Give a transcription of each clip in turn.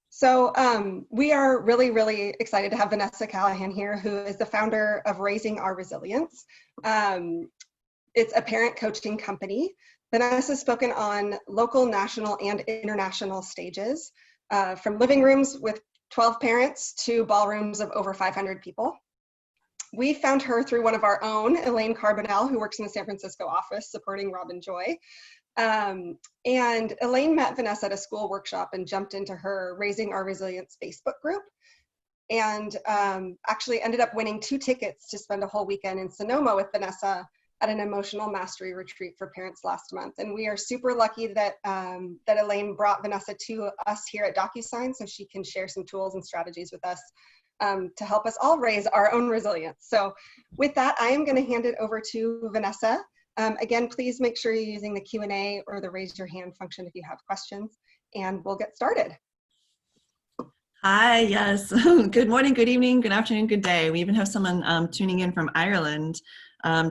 So we are really, really excited to have Vanessa Callaghan here, who is the founder of Raising Our Resilience. It's a parent coaching company. Vanessa's spoken on local, national, and international stages, from living rooms with 12 parents to ballrooms of over 500 people. We found her through one of our own, Elaine Carbonell, who works in the San Francisco office supporting Robin Joy. And Elaine met Vanessa at a school workshop and jumped into her Raising Our Resilience Facebook group, and actually ended up winning 2 tickets to spend a whole weekend in Sonoma with Vanessa at an emotional mastery retreat for parents last month. And we are super lucky that, that Elaine brought Vanessa to us here at DocuSign so she can share some tools and strategies with us to help us all raise our own resilience. So with that, I am going to hand it over to Vanessa. Again, please make sure you're using the Q&A or the raise your hand function if you have questions, and we'll get started. Hi, yes. Good morning, good evening, good afternoon, good day. We even have someone tuning in from Ireland.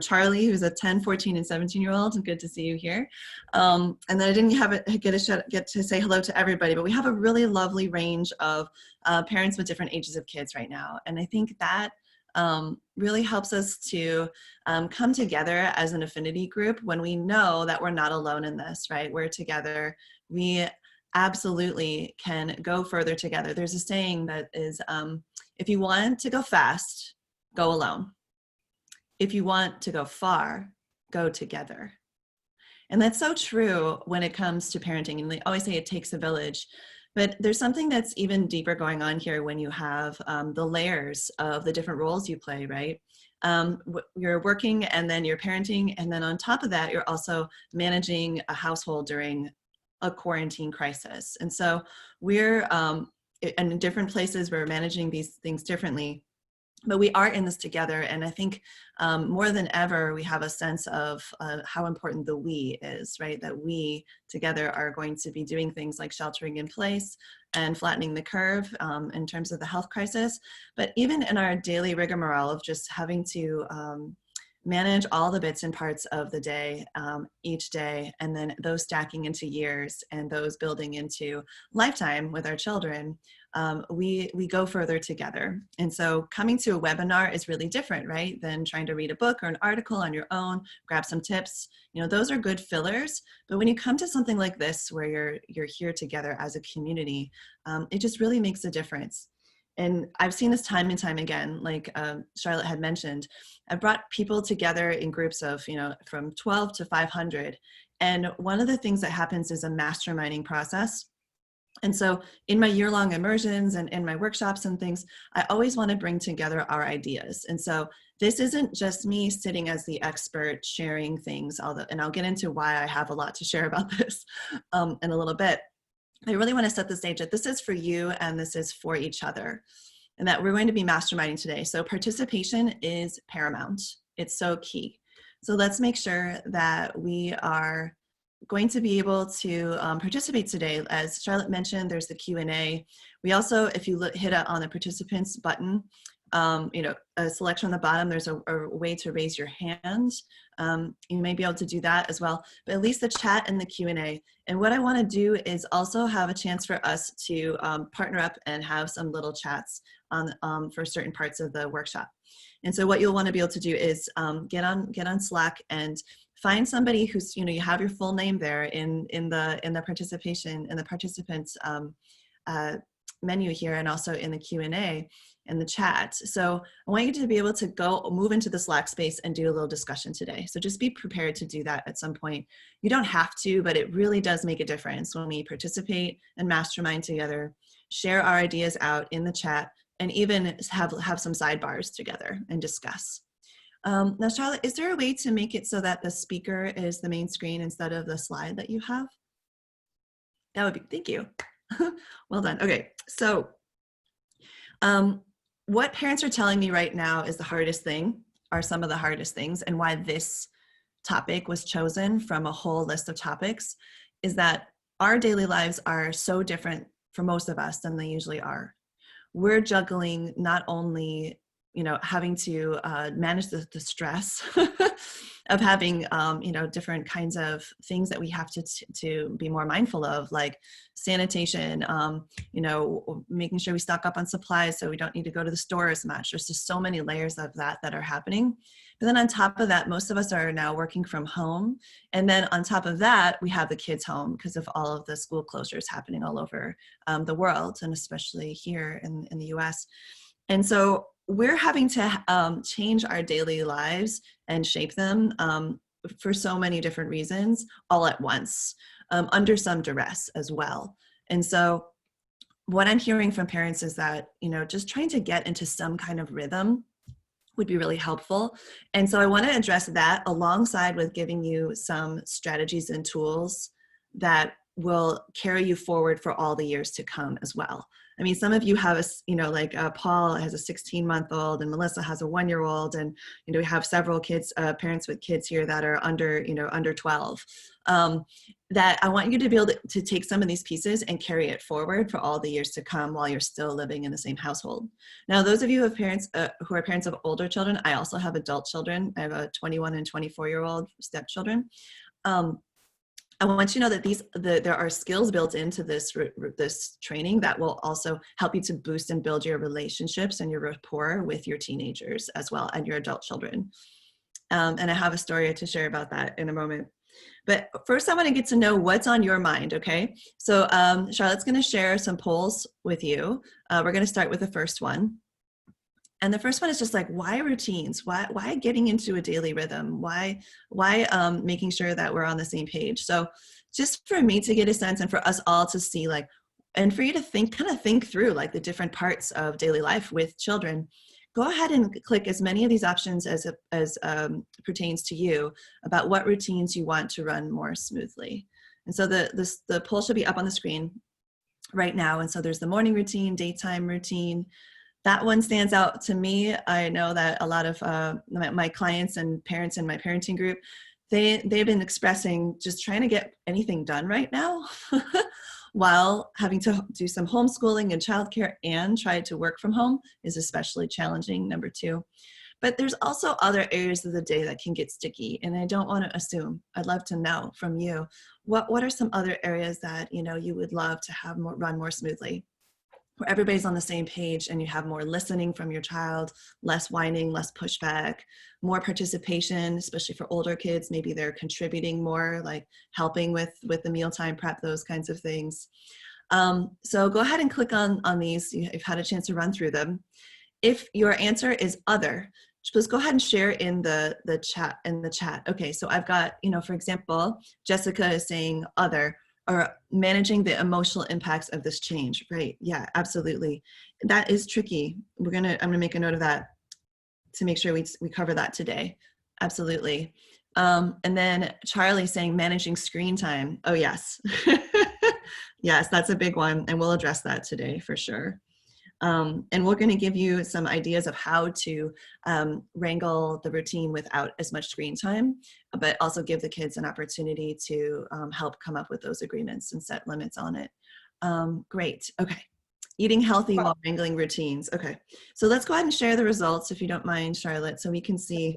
Charlie, who's a 10, 14, and 17-year-old. Good to see you here. And then I didn't get to say hello to everybody, but we have a really lovely range of parents with different ages of kids right now. And I think that really helps us to come together as an affinity group when we know that we're not alone in this, right? We're together. We absolutely can go further together. There's a saying that is, if you want to go fast, go alone. If you want to go far, go together. And that's so true when it comes to parenting. And they always say it takes a village. But there's something that's even deeper going on here when you have the layers of the different roles you play, right? You're working and then you're parenting. And then on top of that, you're also managing a household during a quarantine crisis. And so we're in different places, we're managing these things differently. But we are in this together, and I think more than ever, we have a sense of how important the we is, right? That we together are going to be doing things like sheltering in place and flattening the curve in terms of the health crisis. But even in our daily rigmarole of just having to manage all the bits and parts of the day each day, and then those stacking into years and those building into lifetime with our children, we go further together. And so coming to a webinar is really different, right, than trying to read a book or an article on your own, grab some tips. You know, those are good fillers. But when you come to something like this, where you're here together as a community, it just really makes a difference. And I've seen this time and time again, like Charlotte had mentioned. I've brought people together in groups of, from 12 to 500. And one of the things that happens is a masterminding process. And so in my year-long immersions and in my workshops and things, I always want to bring together our ideas. And so this isn't just me sitting as the expert sharing things, and I'll get into why I have a lot to share about this in a little bit. I really want to set the stage that this is for you and this is for each other, and that we're going to be masterminding today. So participation is paramount. It's so key. So let's make sure that we are going to be able to participate today. As Charlotte mentioned, there's the Q&A. We also, if you hit on the participants button, a selection on the bottom, there's a way to raise your hand. You may be able to do that as well, but at least the chat and the Q&A. And what I want to do is also have a chance for us to partner up and have some little chats on for certain parts of the workshop. And so what you'll want to be able to do is get on Slack and find somebody who's, you have your full name there in the participation, in the participants menu here, and also in the Q&A and the chat. So I want you to be able to move into the Slack space and do a little discussion today. So just be prepared to do that at some point. You don't have to, but it really does make a difference when we participate and mastermind together, share our ideas out in the chat, and even have some sidebars together and discuss. Now, Charlotte, is there a way to make it so that the speaker is the main screen instead of the slide that you have? That would be, thank you. Well done. Okay, so what parents are telling me right now is the hardest thing, are some of the hardest things, and why this topic was chosen from a whole list of topics, is that our daily lives are so different for most of us than they usually are. We're juggling not only having to manage the stress of having, you know, different kinds of things that we have to be more mindful of, like sanitation, you know, making sure we stock up on supplies so we don't need to go to the store as much. There's just so many layers of that that are happening. But then on top of that, most of us are now working from home. And then on top of that, we have the kids home because of all of the school closures happening all over the world, and especially here in the US. And so we're having to change our daily lives and shape them for so many different reasons all at once, under some duress as well. And so what I'm hearing from parents is that, you know, just trying to get into some kind of rhythm would be really helpful. And so I want to address that alongside with giving you some strategies and tools that will carry you forward for all the years to come as well. I mean, some of you have you know, like Paul has a 16-month-old and Melissa has a 1-year-old, and, you know, we have several kids, parents with kids here that are under, you know, under 12. That I want you to be able to take some of these pieces and carry it forward for all the years to come while you're still living in the same household. Now, those of you who have parents who are parents of older children, I also have adult children. I have a 21 and 24-year-old stepchildren. I want you to know that there are skills built into this training that will also help you to boost and build your relationships and your rapport with your teenagers as well, and your adult children. And I have a story to share about that in a moment. But first, I want to get to know what's on your mind, okay? So Charlotte's going to share some polls with you. We're going to start with the first one. And the first one is just like, why routines? Why getting into a daily rhythm? Why making sure that we're on the same page? So just for me to get a sense, and for us all to see, like, and for you to kind of think through like the different parts of daily life with children, go ahead and click as many of these options as pertains to you about what routines you want to run more smoothly. And so the poll should be up on the screen right now. And so there's the morning routine, daytime routine. That one stands out to me. I know that a lot of my clients and parents in my parenting group, they've been expressing just trying to get anything done right now while having to do some homeschooling and childcare and try to work from home is especially challenging, number 2. But there's also other areas of the day that can get sticky, and I don't want to assume. I'd love to know from you, what are some other areas that, you know, you would love to have run more smoothly, where everybody's on the same page and you have more listening from your child, less whining, less pushback, more participation, especially for older kids. Maybe they're contributing more, like helping with the mealtime prep, those kinds of things. So go ahead and click on these. You've had a chance to run through them. If your answer is other, just go ahead and share in the chat. Okay, so I've got, you know, for example, Jessica is saying other, or managing the emotional impacts of this change, right? Yeah, absolutely. That is tricky. I'm gonna make a note of that to make sure we cover that today. Absolutely. And then Charlie saying managing screen time. Oh yes. Yes, that's a big one, and we'll address that today for sure. And we're going to give you some ideas of how to wrangle the routine without as much screen time, but also give the kids an opportunity to help come up with those agreements and set limits on it. Great. Okay. Eating healthy while wrangling routines. Okay. So let's go ahead and share the results, if you don't mind, Charlotte, so we can see.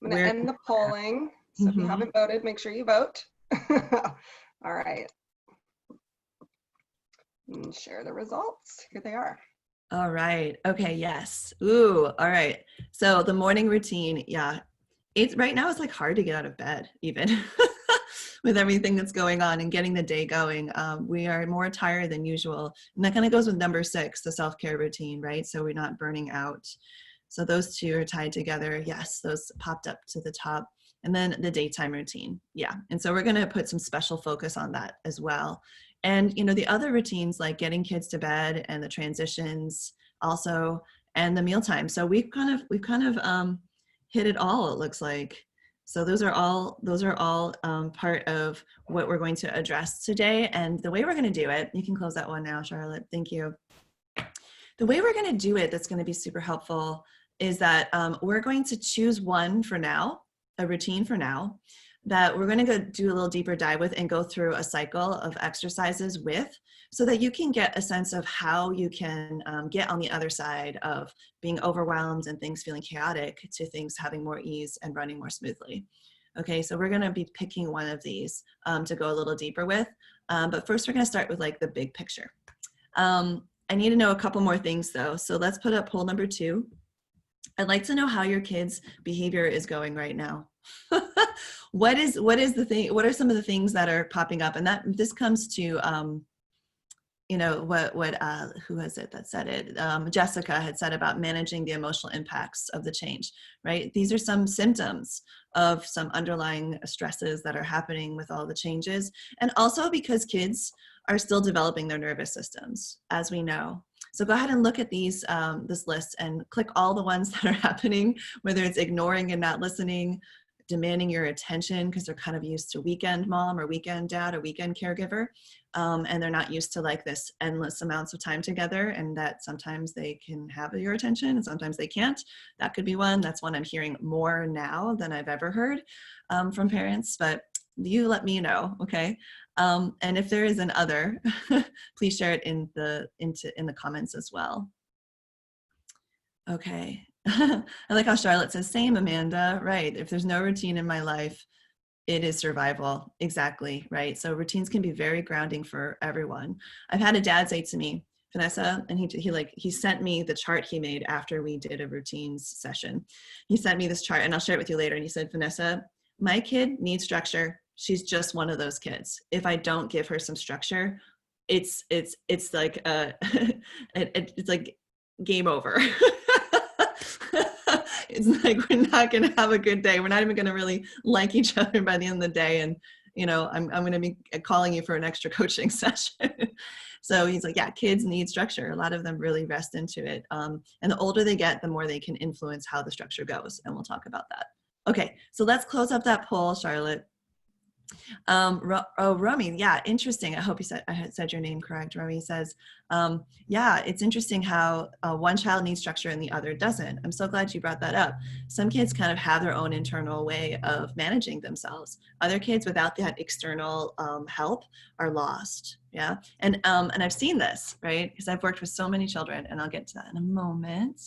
I'm going to end the polling. So if you haven't voted, make sure you vote. All right. And share the results. Here they are. All right. Okay. Yes. Ooh. All right. So the morning routine. Yeah. Right now it's like hard to get out of bed even with everything that's going on and getting the day going. We are more tired than usual. And that kind of goes with number 6, the self-care routine, right? So we're not burning out. So those two are tied together. Yes. Those popped up to the top. And then the daytime routine. Yeah. And so we're going to put some special focus on that as well. And, you know, the other routines like getting kids to bed and the transitions also, and the mealtime. So we've kind of hit it all, it looks like. So those are all part of what we're going to address today. And the way we're going to do it, you can close that one now, Charlotte. Thank you. The way we're going to do it that's going to be super helpful is that we're going to choose one for now, a routine for now, that we're going to go do a little deeper dive with and go through a cycle of exercises with, so that you can get a sense of how you can get on the other side of being overwhelmed and things feeling chaotic to things having more ease and running more smoothly. Okay, so we're gonna be picking one of these to go a little deeper with. But first we're gonna start with like the big picture. I need to know a couple more things though. So let's put up poll number 2. I'd like to know how your kids' behavior is going right now. What is the thing? What are some of the things that are popping up? And that this comes to, you know, who is it that said it? Jessica had said about managing the emotional impacts of the change, right? These are some symptoms of some underlying stresses that are happening with all the changes. And also because kids are still developing their nervous systems, as we know. So go ahead and look at these, this list and click all the ones that are happening, whether it's ignoring and not listening, demanding your attention because they're kind of used to weekend mom or weekend dad or weekend caregiver. And they're not used to like this endless amounts of time together, and that sometimes they can have your attention and sometimes they can't. That could be one. That's one I'm hearing more now than I've ever heard from parents, but you let me know, okay? And if there is an other, please share it in the comments as well. Okay. I like how Charlotte says, same, Amanda, right? If there's no routine in my life, it is survival. Exactly, right? So routines can be very grounding for everyone. I've had a dad say to me, Vanessa, and he sent me the chart he made after we did a routines session. He sent me this chart, and I'll share it with you later. And he said, Vanessa, my kid needs structure. She's just one of those kids. If I don't give her some structure, it's like it's like game over. It's like we're not going to have a good day. We're not even going to really like each other by the end of the day. And you know, I'm going to be calling you for an extra coaching session. So he's like, yeah, kids need structure. A lot of them really rest into it. And the older they get, the more they can influence how the structure goes. And we'll talk about that. Okay, so let's close up that poll, Charlotte. Romy, yeah, interesting. I hope I had said your name correct. Romy says, yeah, it's interesting how one child needs structure and the other doesn't. I'm so glad you brought that up. Some kids kind of have their own internal way of managing themselves. Other kids without that external help are lost. Yeah, and I've seen this, right? Because I've worked with so many children, and I'll get to that in a moment.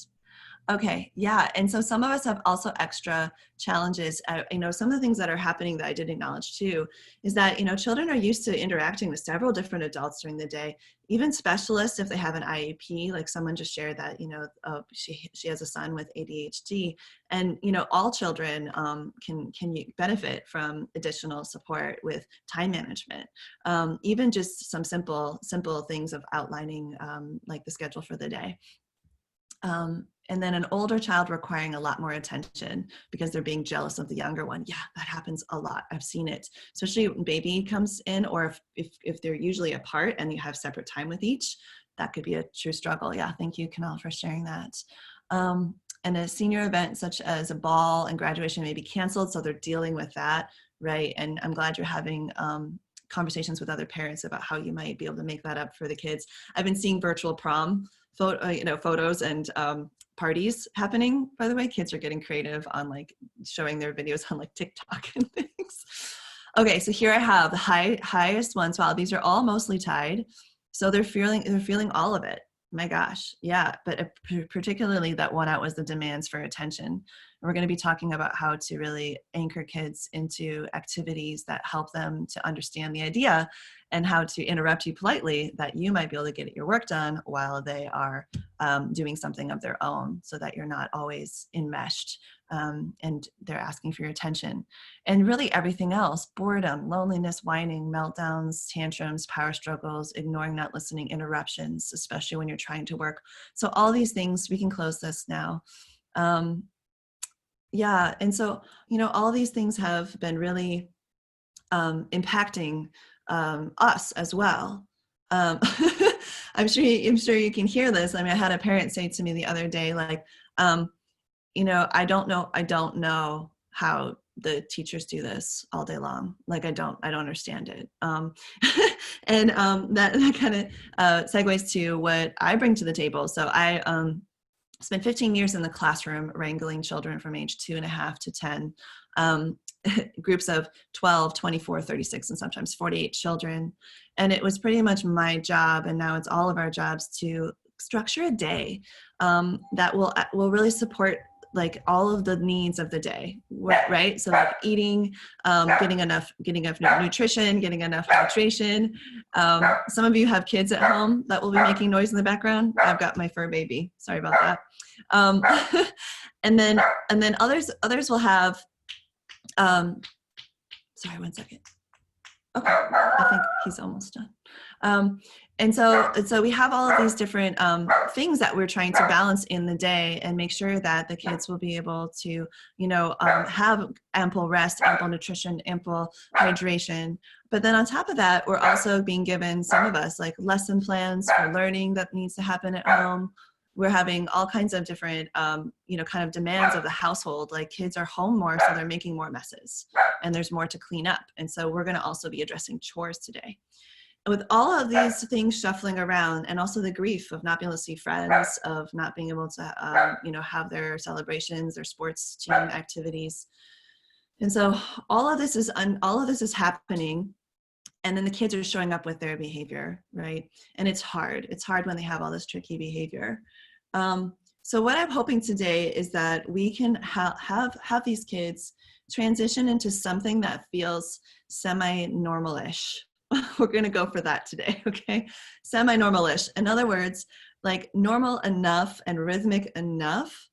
Okay, yeah, and so some of us have also extra challenges. You know, some of the things that are happening that I did acknowledge too is that, you know, children are used to interacting with several different adults during the day, even specialists if they have an IEP, like someone just shared that, you know, she has a son with ADHD, and, you know, all children can benefit from additional support with time management, even just some simple things of outlining like the schedule for the day. And then an older child requiring a lot more attention because they're being jealous of the younger one. Yeah, that happens a lot. I've seen it, especially when baby comes in, or if they're usually apart and you have separate time with each, that could be a true struggle. Yeah, thank you, Kanal, for sharing that. And a senior event such as a ball and graduation may be canceled, so they're dealing with that, right? And I'm glad you're having conversations with other parents about how you might be able to make that up for the kids. I've been seeing virtual prom photos and parties happening. By the way, kids are getting creative on like showing their videos on like TikTok and things. Okay, so here I have the highest ones. Wow, these are all mostly tied. So they're feeling all of it. My gosh, yeah. But particularly that one out was the demands for attention. And we're going to be talking about how to really anchor kids into activities that help them to understand the idea and how to interrupt you politely that you might be able to get your work done while they are doing something of their own, so that you're not always enmeshed and they're asking for your attention. And really everything else: boredom, loneliness, whining, meltdowns, tantrums, power struggles, ignoring, not listening, interruptions, especially when you're trying to work. So all these things, we can close this now. Yeah, and so, you know, all these things have been really impacting us as well. I'm sure you can hear this. I mean, I had a parent say to me the other day, like, you know, I don't know how the teachers do this all day long. Like, I don't understand it. And that kind of segues to what I bring to the table. So I spent 15 years in the classroom wrangling children from age 2.5 to 10, groups of 12, 24, 36, and sometimes 48 children. And it was pretty much my job, and now it's all of our jobs, to structure a day that will really support like all of the needs of the day, right? So like eating, getting enough nutrition, getting enough hydration. Some of you have kids at home that will be making noise in the background. I've got my fur baby. Sorry about that. And then others will have. Sorry, one second. Okay, I think he's almost done. And so we have all of these different things that we're trying to balance in the day and make sure that the kids will be able to, have ample rest, ample nutrition, ample hydration. But then on top of that, we're also being given, some of us, like lesson plans for learning that needs to happen at home. We're having all kinds of different, kind of demands of the household. Like kids are home more, so they're making more messes and there's more to clean up. And so we're going to also be addressing chores today. And with all of these things shuffling around, and also the grief of not being able to see friends, of not being able to, have their celebrations, their sports team activities. And so all of this is happening. And then the kids are showing up with their behavior, right? And it's hard. It's hard when they have all this tricky behavior. So what I'm hoping today is that we can have these kids transition into something that feels semi-normal-ish. We're going to go for that today, okay? Semi-normal-ish. In other words, like normal enough and rhythmic enough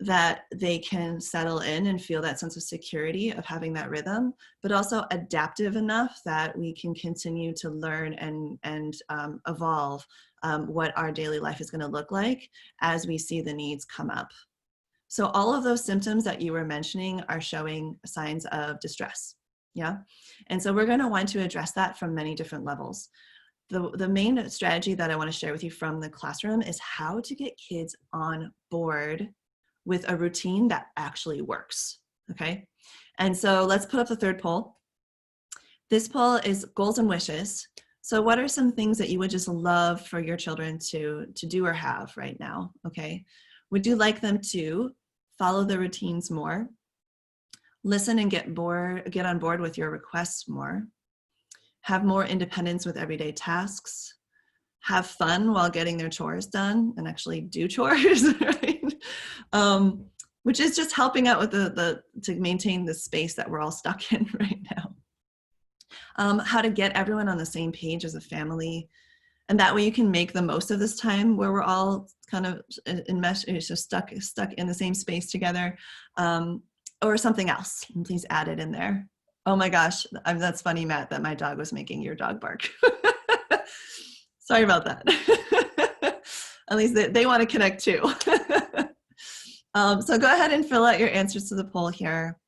that they can settle in and feel that sense of security of having that rhythm, but also adaptive enough that we can continue to learn and evolve what our daily life is going to look like as we see the needs come up. So all of those symptoms that you were mentioning are showing signs of distress. Yeah. And so we're going to want to address that from many different levels. The main strategy that I want to share with you from the classroom is how to get kids on board with a routine that actually works, okay? And so let's put up the third poll. This poll is goals and wishes. So what are some things that you would just love for your children to do or have right now, okay? Would you like them to follow the routines more, listen and get on board with your requests more, have more independence with everyday tasks, have fun while getting their chores done and actually do chores, right? Which is just helping out with to maintain the space that we're all stuck in right now. How to get everyone on the same page as a family. And that way you can make the most of this time where we're all kind of stuck in the same space together, or something else. And please add it in there. Oh my gosh, that's funny, Matt, that my dog was making your dog bark. Sorry about that. At least they want to connect too. So go ahead and fill out your answers to the poll here.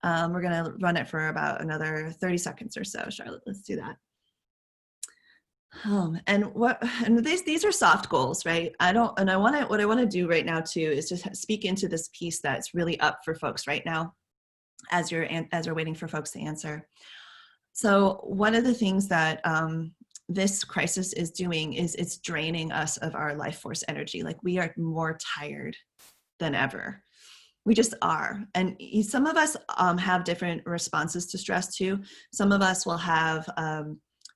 We're going to run it for about another 30 seconds or so, Charlotte. Let's do that. And these are soft goals, right? What I want to do right now too is just speak into this piece that's really up for folks right now as we're waiting for folks to answer. So one of the things that this crisis is doing is it's draining us of our life force energy. Like we are more tired than ever. We just are. And some of us have different responses to stress too. Some of us will have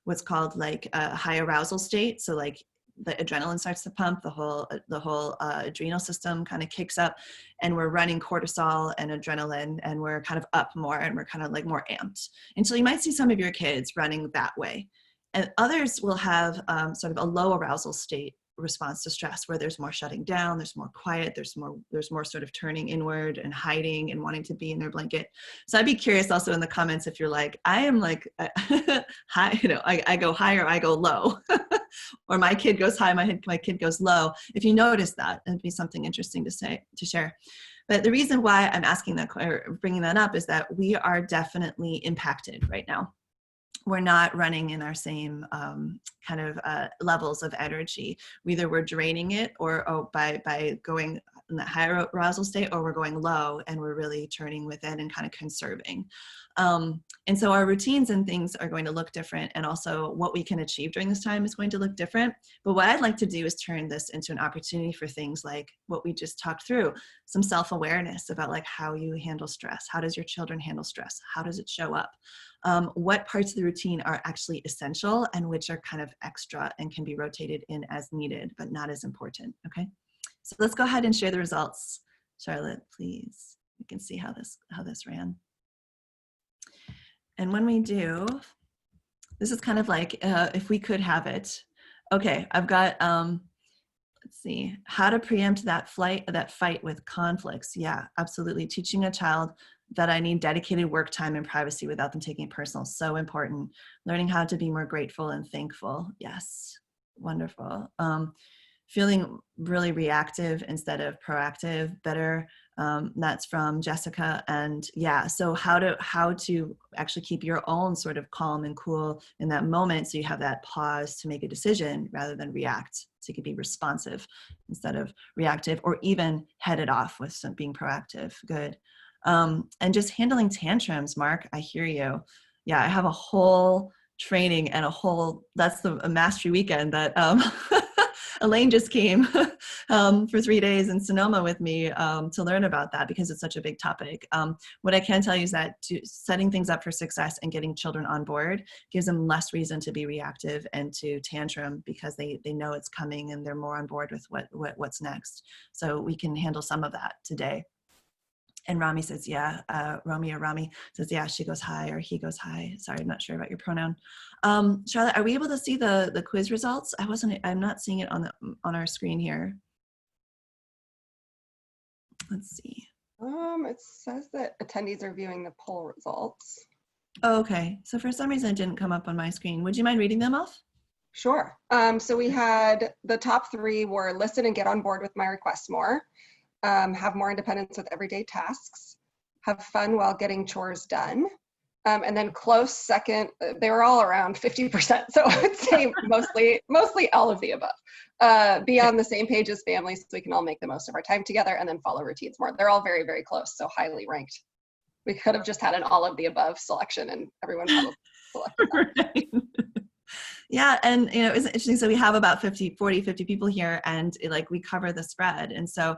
what's called like a high arousal state. So like the adrenaline starts to pump, the whole adrenal system kind of kicks up, and we're running cortisol and adrenaline, and we're kind of up more, and we're kind of like more amped. And so you might see some of your kids running that way. And others will have sort of a low arousal state response to stress, where there's more shutting down, there's more quiet, there's more sort of turning inward and hiding and wanting to be in their blanket. So I'd be curious also in the comments if you're like, I am like high, I go high or I go low, or my kid goes high, my kid goes low. If you notice that, it'd be something interesting to share. But the reason why I'm asking that or bringing that up is that we are definitely impacted right now. We're not running in our same kind of levels of energy. Either we're draining it or by going in that higher arousal state, or we're going low and we're really turning within and kind of conserving. And so our routines and things are going to look different, and also what we can achieve during this time is going to look different. But what I'd like to do is turn this into an opportunity for things like what we just talked through, some self-awareness about like how you handle stress. How does your children handle stress? How does it show up? What parts of the routine are actually essential and which are kind of extra and can be rotated in as needed, but not as important, okay? So let's go ahead and share the results. Charlotte, please. You can see how this ran. And when we do, this is kind of like if we could have it. Okay, I've got, let's see, how to preempt that fight with conflicts. Yeah, absolutely. Teaching a child that I need dedicated work time and privacy without them taking it personal. So important. Learning how to be more grateful and thankful. Yes, wonderful. Feeling really reactive instead of proactive, better. That's from Jessica. And yeah, so how to actually keep your own sort of calm and cool in that moment, so you have that pause to make a decision rather than react. So you can be responsive instead of reactive, or even head it off with some being proactive. Good. And just handling tantrums, Mark, I hear you. Yeah, I have a whole training and that's a mastery weekend that Elaine just came for 3 days in Sonoma with me to learn about that, because it's such a big topic. What I can tell you is that setting things up for success and getting children on board gives them less reason to be reactive and to tantrum, because they know it's coming and they're more on board with what's next. So we can handle some of that today. And Rami says, yeah, Rami says, yeah, she goes hi, or he goes hi. Sorry, I'm not sure about your pronoun. Charlotte, are we able to see the quiz results? I'm not seeing it on our screen here. Let's see. It says that attendees are viewing the poll results. Oh, okay. So for some reason it didn't come up on my screen. Would you mind reading them off? Sure. So we had the top 3 were listen and get on board with my request more. Have more independence with everyday tasks, have fun while getting chores done. And then close second, they were all around 50%. So I would say mostly all of the above. Be on the same page as families so we can all make the most of our time together, and then follow routines more. They're all very, very close, so highly ranked. We could have just had an all of the above selection and everyone probably selected that. Right. Yeah, and it's interesting. So we have about 50 people here, and we cover the spread. And so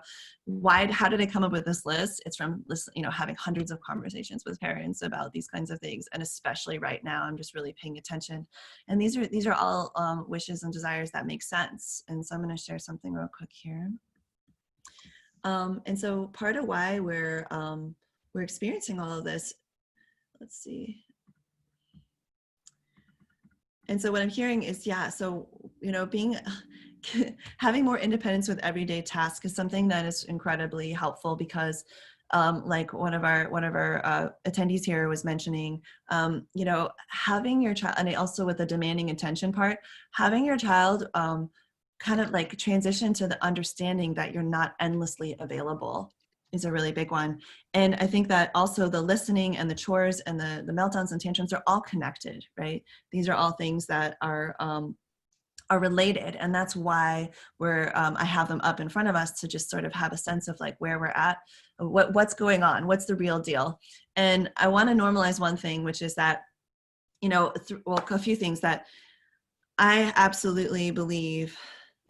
how did I come up with this list? It's from having hundreds of conversations with parents about these kinds of things, and especially right now, I'm just really paying attention. And these are all wishes and desires that make sense. And so I'm going to share something real quick here. And so part of why we're experiencing all of this, let's see. And so what I'm hearing is, having more independence with everyday tasks is something that is incredibly helpful, because like one of our attendees here was mentioning, having your child, and also with the demanding attention part, having your child kind of like transition to the understanding that you're not endlessly available is a really big one. And I think that also the listening and the chores and the meltdowns and tantrums are all connected, right? These are all things that are related. And that's why I have them up in front of us to just sort of have a sense of like where we're at, what's going on, what's the real deal. And I want to normalize one thing, which is that, a few things that I absolutely believe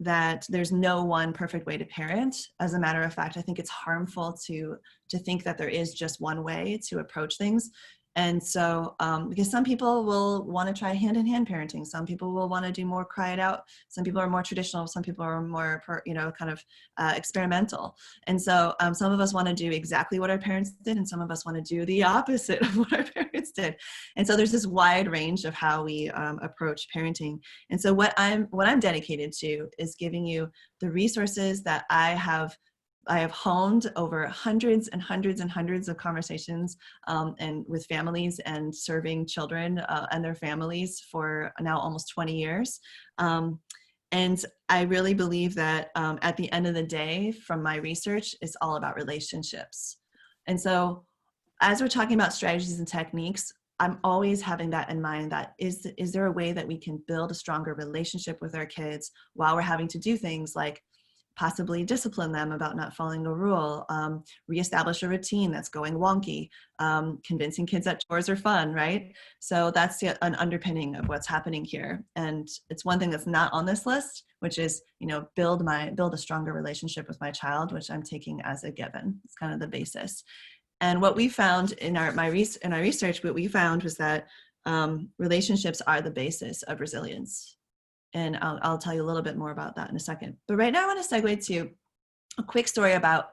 that there's no one perfect way to parent. As a matter of fact, I think it's harmful to think that there is just one way to approach things. And so, because some people will want to try hand-in-hand parenting, some people will want to do more cry it out, some people are more traditional, some people are more, experimental. And so some of us want to do exactly what our parents did, and some of us want to do the opposite of what our parents did. And so there's this wide range of how we approach parenting. And so what I'm dedicated to is giving you the resources that I have honed over hundreds and hundreds and hundreds of conversations and with families and serving children and their families for now almost 20 years. And I really believe that at the end of the day, from my research, it's all about relationships. And so as we're talking about strategies and techniques, I'm always having that in mind, that is there a way that we can build a stronger relationship with our kids while we're having to do things like possibly discipline them about not following a rule, reestablish a routine that's going wonky, convincing kids that chores are fun, right? So that's an underpinning of what's happening here. And it's one thing that's not on this list, which is, build a stronger relationship with my child, which I'm taking as a given. It's kind of the basis. And what we found in our research, what we found was that relationships are the basis of resilience. And I'll tell you a little bit more about that in a second. But right now I want to segue to a quick story about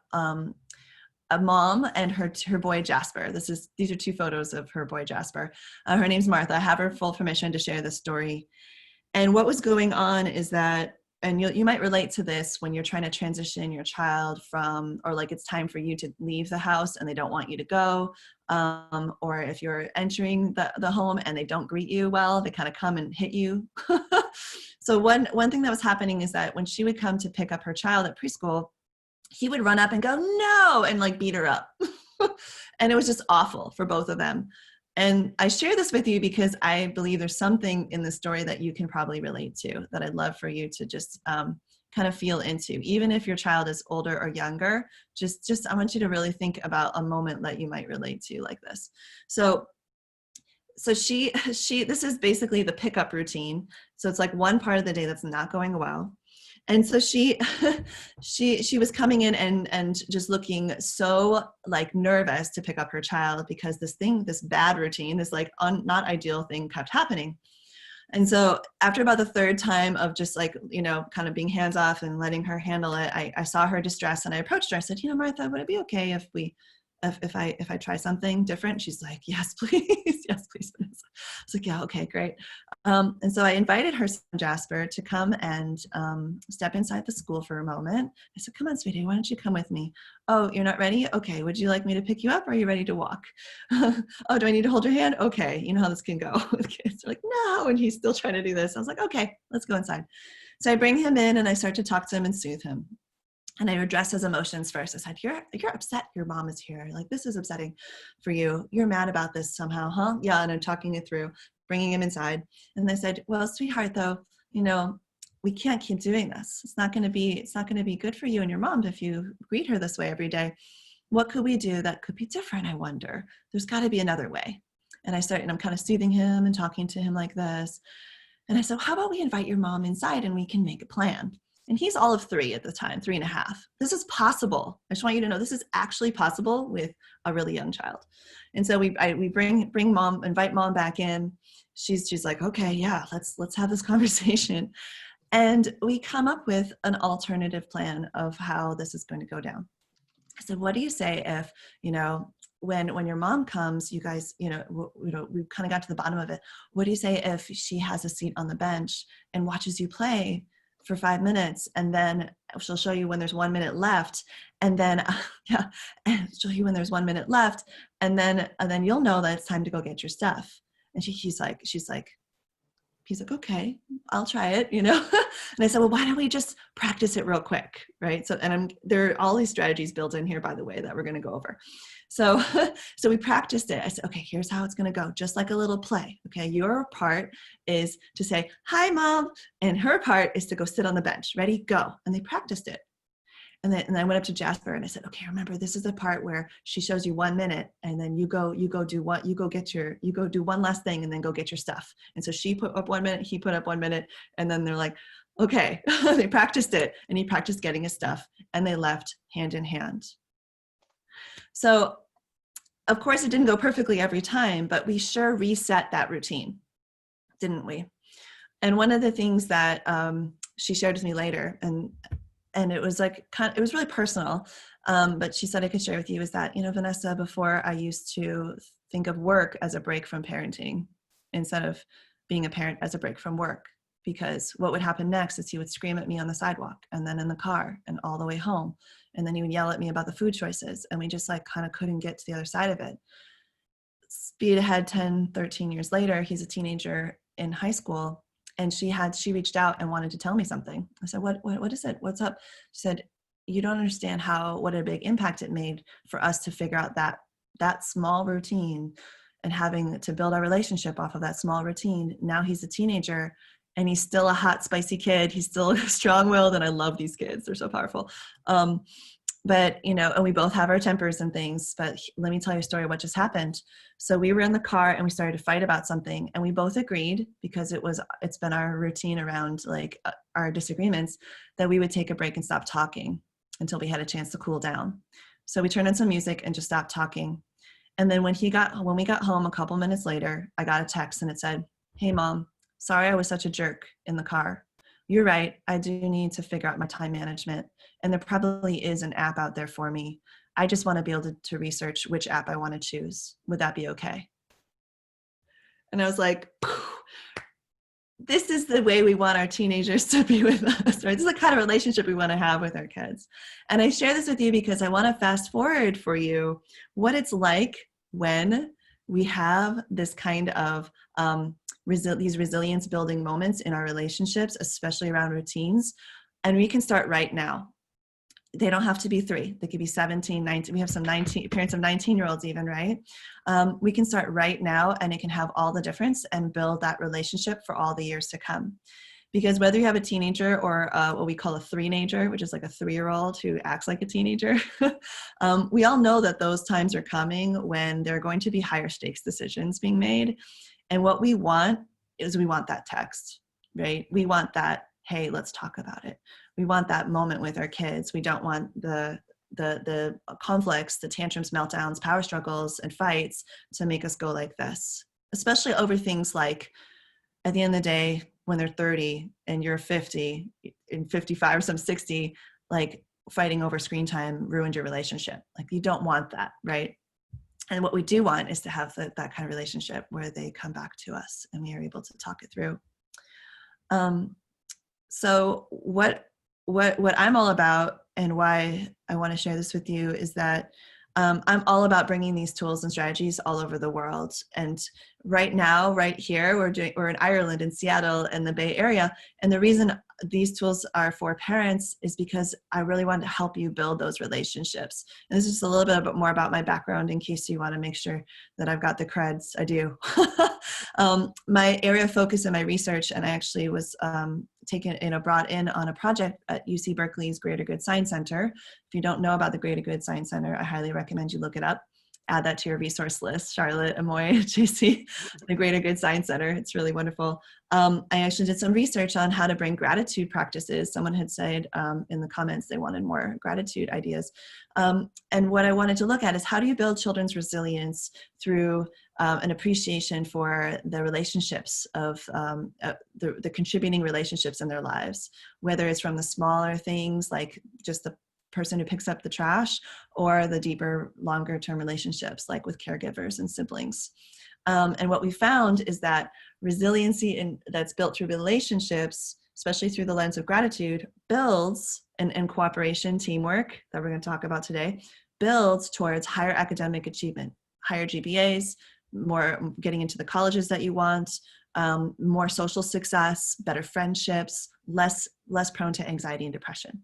a mom and her boy Jasper. These are two photos of her boy Jasper. Her name's Martha. I have her full permission to share this story. And what was going on is that, and you might relate to this when you're trying to transition your child from, or like it's time for you to leave the house and they don't want you to go, or if you're entering the home and they don't greet you well, they kind of come and hit you. So one thing that was happening is that when she would come to pick up her child at preschool, he would run up and go, no, and like beat her up. And it was just awful for both of them. And I share this with you because I believe there's something in the story that you can probably relate to, that I'd love for you to just kind of feel into. Even if your child is older or younger, just I want you to really think about a moment that you might relate to like this. So she this is basically the pickup routine. So it's like one part of the day that's not going well. And so she was coming in and just looking so like nervous to pick up her child because this bad routine, this like not ideal thing kept happening. And so after about the third time of just like, kind of being hands off and letting her handle it, I saw her distress and I approached her. I said, Martha, would it be okay if I try something different? She's like, yes, please. Yes, please, Vanessa. I was like, yeah, okay, great. And so I invited her son, Jasper, to come and step inside the school for a moment. I said, come on, sweetie, why don't you come with me? Oh, you're not ready? Okay, would you like me to pick you up? Or are you ready to walk? Oh, do I need to hold your hand? Okay, you know how this can go. The kids are like, no, and he's still trying to do this. I was like, okay, let's go inside. So I bring him in and I start to talk to him and soothe him. And I address his emotions first. I said, you're upset your mom is here. Like, this is upsetting for you. You're mad about this somehow, huh? Yeah, and I'm talking it through, bringing him inside. And I said, well, sweetheart, though, we can't keep doing this. It's not going to be good for you and your mom if you greet her this way every day. What could we do that could be different, I wonder? There's got to be another way. And I'm kind of soothing him and talking to him like this. And I said, how about we invite your mom inside and we can make a plan? And he's all of 3 at the time, 3.5. This is possible. I just want you to know this is actually possible with a really young child. And so we bring mom, invite mom back in. She's like, okay, yeah, let's have this conversation. And we come up with an alternative plan of how this is going to go down. I said, what do you say if, when your mom comes, you guys, we kind of got to the bottom of it. What do you say if she has a seat on the bench and watches you play for 5 minutes, and then she'll show you when there's 1 minute left, and then she'll show you when there's 1 minute left, and then you'll know that it's time to go get your stuff. And she's like, okay, I'll try it, And I said, well, why don't we just practice it real quick, right? So, and there are all these strategies built in here, by the way, that we're going to go over. So we practiced it. I said, okay, here's how it's going to go. Just like a little play. Okay. Your part is to say, hi, mom. And her part is to go sit on the bench. Ready, go. And they practiced it. And I went up to Jasper and I said, okay, remember, this is the part where she shows you 1 minute and then you go do one last thing and then go get your stuff. And so she put up 1 minute, he put up 1 minute. And then they're like, okay, they practiced it and he practiced getting his stuff and they left hand in hand. So of course it didn't go perfectly every time, but we sure reset that routine, didn't we? And one of the things that she shared with me later, and it was like, it was really personal, but she said I could share with you is that, Vanessa, before I used to think of work as a break from parenting instead of being a parent as a break from work, because what would happen next is he would scream at me on the sidewalk and then in the car and all the way home. And then he would yell at me about the food choices. And we just like kind of couldn't get to the other side of it. Speed ahead 10, 13 years later, he's a teenager in high school. And she reached out and wanted to tell me something. I said, what is it? What's up? She said, you don't understand what a big impact it made for us to figure out that small routine and having to build our relationship off of that small routine. Now he's a teenager and he's still a hot, spicy kid. He's still strong-willed, and I love these kids. They're so powerful. But, and we both have our tempers and things, but let me tell you a story of what just happened. So we were in the car and we started to fight about something, and we both agreed, because it's been our routine around like our disagreements, that we would take a break and stop talking until we had a chance to cool down. So we turned on some music and just stopped talking. And then when we got home a couple minutes later, I got a text and it said, hey mom, sorry I was such a jerk in the car. You're right. I do need to figure out my time management. And there probably is an app out there for me. I just want to be able to research which app I want to choose. Would that be okay? And I was like, this is the way we want our teenagers to be with us, right? This is the kind of relationship we want to have with our kids. And I share this with you because I want to fast forward for you what it's like when we have this kind of these resilience building moments in our relationships, especially around routines. And we can start right now. They don't have to be 3. They could be 17, 19. We have some parents of 19-year-olds even, right? We can start right now, and it can have all the difference and build that relationship for all the years to come. Because whether you have a teenager or what we call a 3-nager, which is like a 3-year-old who acts like a teenager, we all know that those times are coming when there are going to be higher stakes decisions being made. And what we want is we want that text, right? We want that, hey, let's talk about it. We want that moment with our kids. We don't want the conflicts, the tantrums, meltdowns, power struggles, and fights to make us go like this, especially over things like, at the end of the day, when they're 30 and you're 50 and 55 or some 60, like fighting over screen time ruined your relationship. Like you don't want that, right? And what we do want is to have that kind of relationship where they come back to us and we are able to talk it through. So what I'm all about and why I want to share this with you is that I'm all about bringing these tools and strategies all over the world. And right now, right here, we're in Ireland, in Seattle, in the Bay Area. And the reason these tools are for parents is because I really want to help you build those relationships. And this is just a little bit more about my background in case you want to make sure that I've got the creds. I do. My area of focus in my research, and I actually was brought in on a project at UC Berkeley's Greater Good Science Center. If you don't know about the Greater Good Science Center, I highly recommend you look it up. Add that to your resource list. Charlotte, Amoy, JC, the Greater Good Science Center. It's really wonderful. I actually did some research on how to bring gratitude practices. Someone had said in the comments they wanted more gratitude ideas. And what I wanted to look at is how do you build children's resilience through an appreciation for the relationships of the contributing relationships in their lives, whether it's from the smaller things like just the person who picks up the trash or the deeper, longer term relationships like with caregivers and siblings. And what we found is that resiliency that's built through relationships, especially through the lens of gratitude, builds, and cooperation, teamwork that we're going to talk about today, builds towards higher academic achievement, higher GPAs, more getting into the colleges that you want, more social success, better friendships, less prone to anxiety and depression.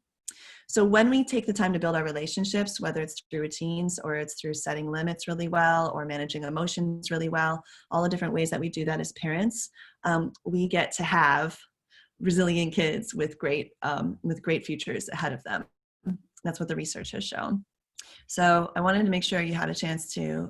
So when we take the time to build our relationships, whether it's through routines or it's through setting limits really well or managing emotions really well, all the different ways that we do that as parents, we get to have resilient kids with great futures ahead of them. That's what the research has shown. So I wanted to make sure you had a chance to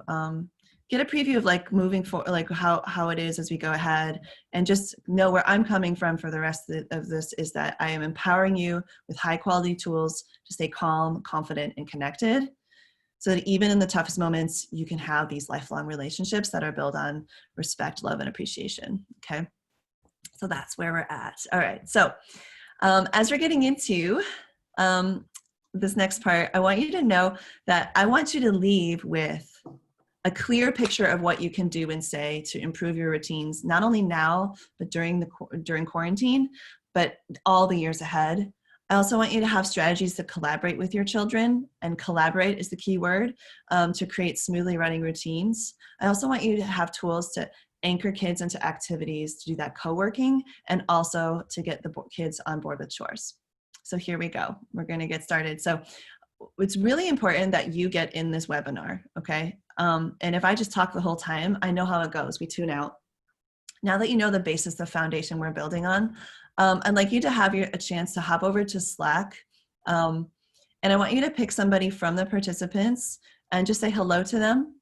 get a preview of like moving forward, like how it is as we go ahead, and just know where I'm coming from for the rest of this is that I am empowering you with high quality tools to stay calm, confident, and connected, so that even in the toughest moments, you can have these lifelong relationships that are built on respect, love, and appreciation. Okay. So that's where we're at. All right. So as we're getting into this next part, I want you to know that I want you to leave with a clear picture of what you can do and say to improve your routines, not only now, but during quarantine, but all the years ahead. I also want you to have strategies to collaborate with your children, and collaborate is the key word, to create smoothly running routines. I also want you to have tools to anchor kids into activities, to do that co-working, and also to get the kids on board with chores. So here we go. We're going to get started. So it's really important that you get in this webinar, okay? And if I just talk the whole time, I know how it goes. We tune out. Now that you know the basis, the foundation we're building on, I'd like you to have a chance to hop over to Slack. And I want you to pick somebody from the participants and just say hello to them.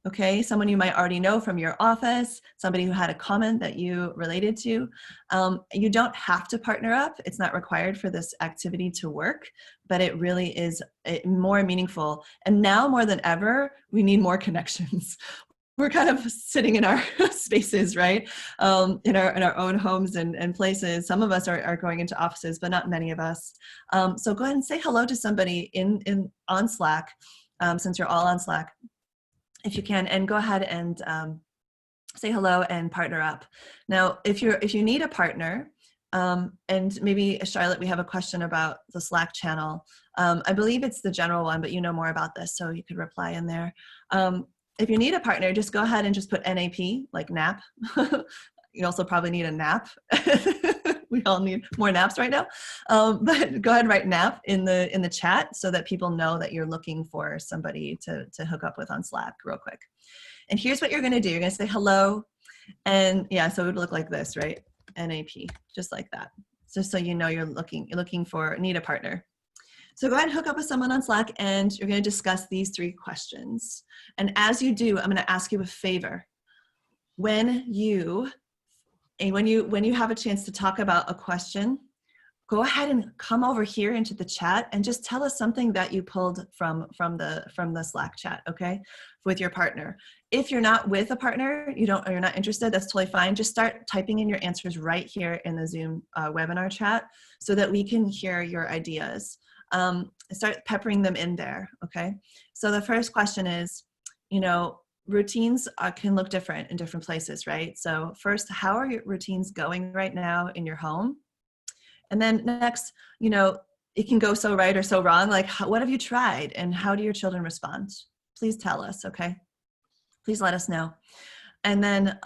Okay, someone you might already know from your office, somebody who had a comment that you related to. You don't have to partner up. It's not required for this activity to work, but it really is more meaningful. And now more than ever, we need more connections. We're kind of sitting in our spaces, right? In our own homes and places. Some of us are going into offices, but not many of us. So go ahead and say hello to somebody on Slack. since you're all on Slack, if you can, and go ahead and say hello and partner up. Now, if you need a partner, and maybe Charlotte, we have a question about the Slack channel. I believe it's the general one, but you know more about this, so you could reply in there. If you need a partner, just go ahead and just put NAP, like nap. You also probably need a nap. We all need more naps right now. But go ahead and write nap in the chat so that people know that you're looking for somebody to hook up with on Slack real quick. And here's what you're gonna do. You're gonna say hello. And yeah, so it would look like this, right? NAP, just like that. Just so you know you're looking need a partner. So go ahead and hook up with someone on Slack, and you're going to discuss these 3 questions. And as you do, I'm going to ask you a favor. When you have a chance to talk about a question, go ahead and come over here into the chat and just tell us something that you pulled from the Slack chat, okay, with your partner. If you're not with a partner, you're not interested, that's totally fine. Just start typing in your answers right here in the Zoom webinar chat so that we can hear your ideas. Start peppering them in there, okay? So the first question is, routines can look different in different places, right? So first, how are your routines going right now in your home? And then next, it can go so right or so wrong. Like, what have you tried and how do your children respond? Please tell us, okay? Please let us know. And then,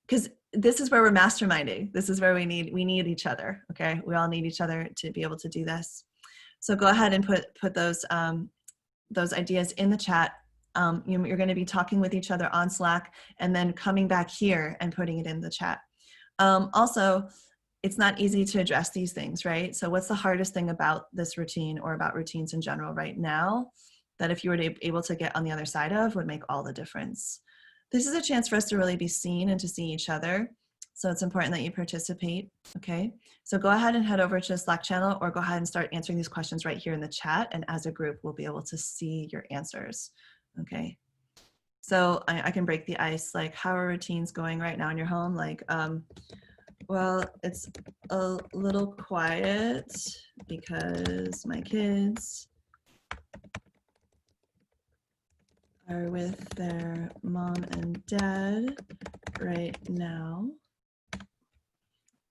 because this is where we're masterminding. This is where we need each other, okay? We all need each other to be able to do this. So go ahead and put those ideas in the chat. You're going to be talking with each other on Slack and then coming back here and putting it in the chat. Also, it's not easy to address these things, right? So what's the hardest thing about this routine or about routines in general right now that if you were able to get on the other side of would make all the difference? This is a chance for us to really be seen and to see each other. So it's important that you participate, okay? So go ahead and head over to the Slack channel or go ahead and start answering these questions right here in the chat. And as a group, we'll be able to see your answers, okay? So I can break the ice, like how are routines going right now in your home? Like, well, it's a little quiet because my kids are with their mom and dad right now.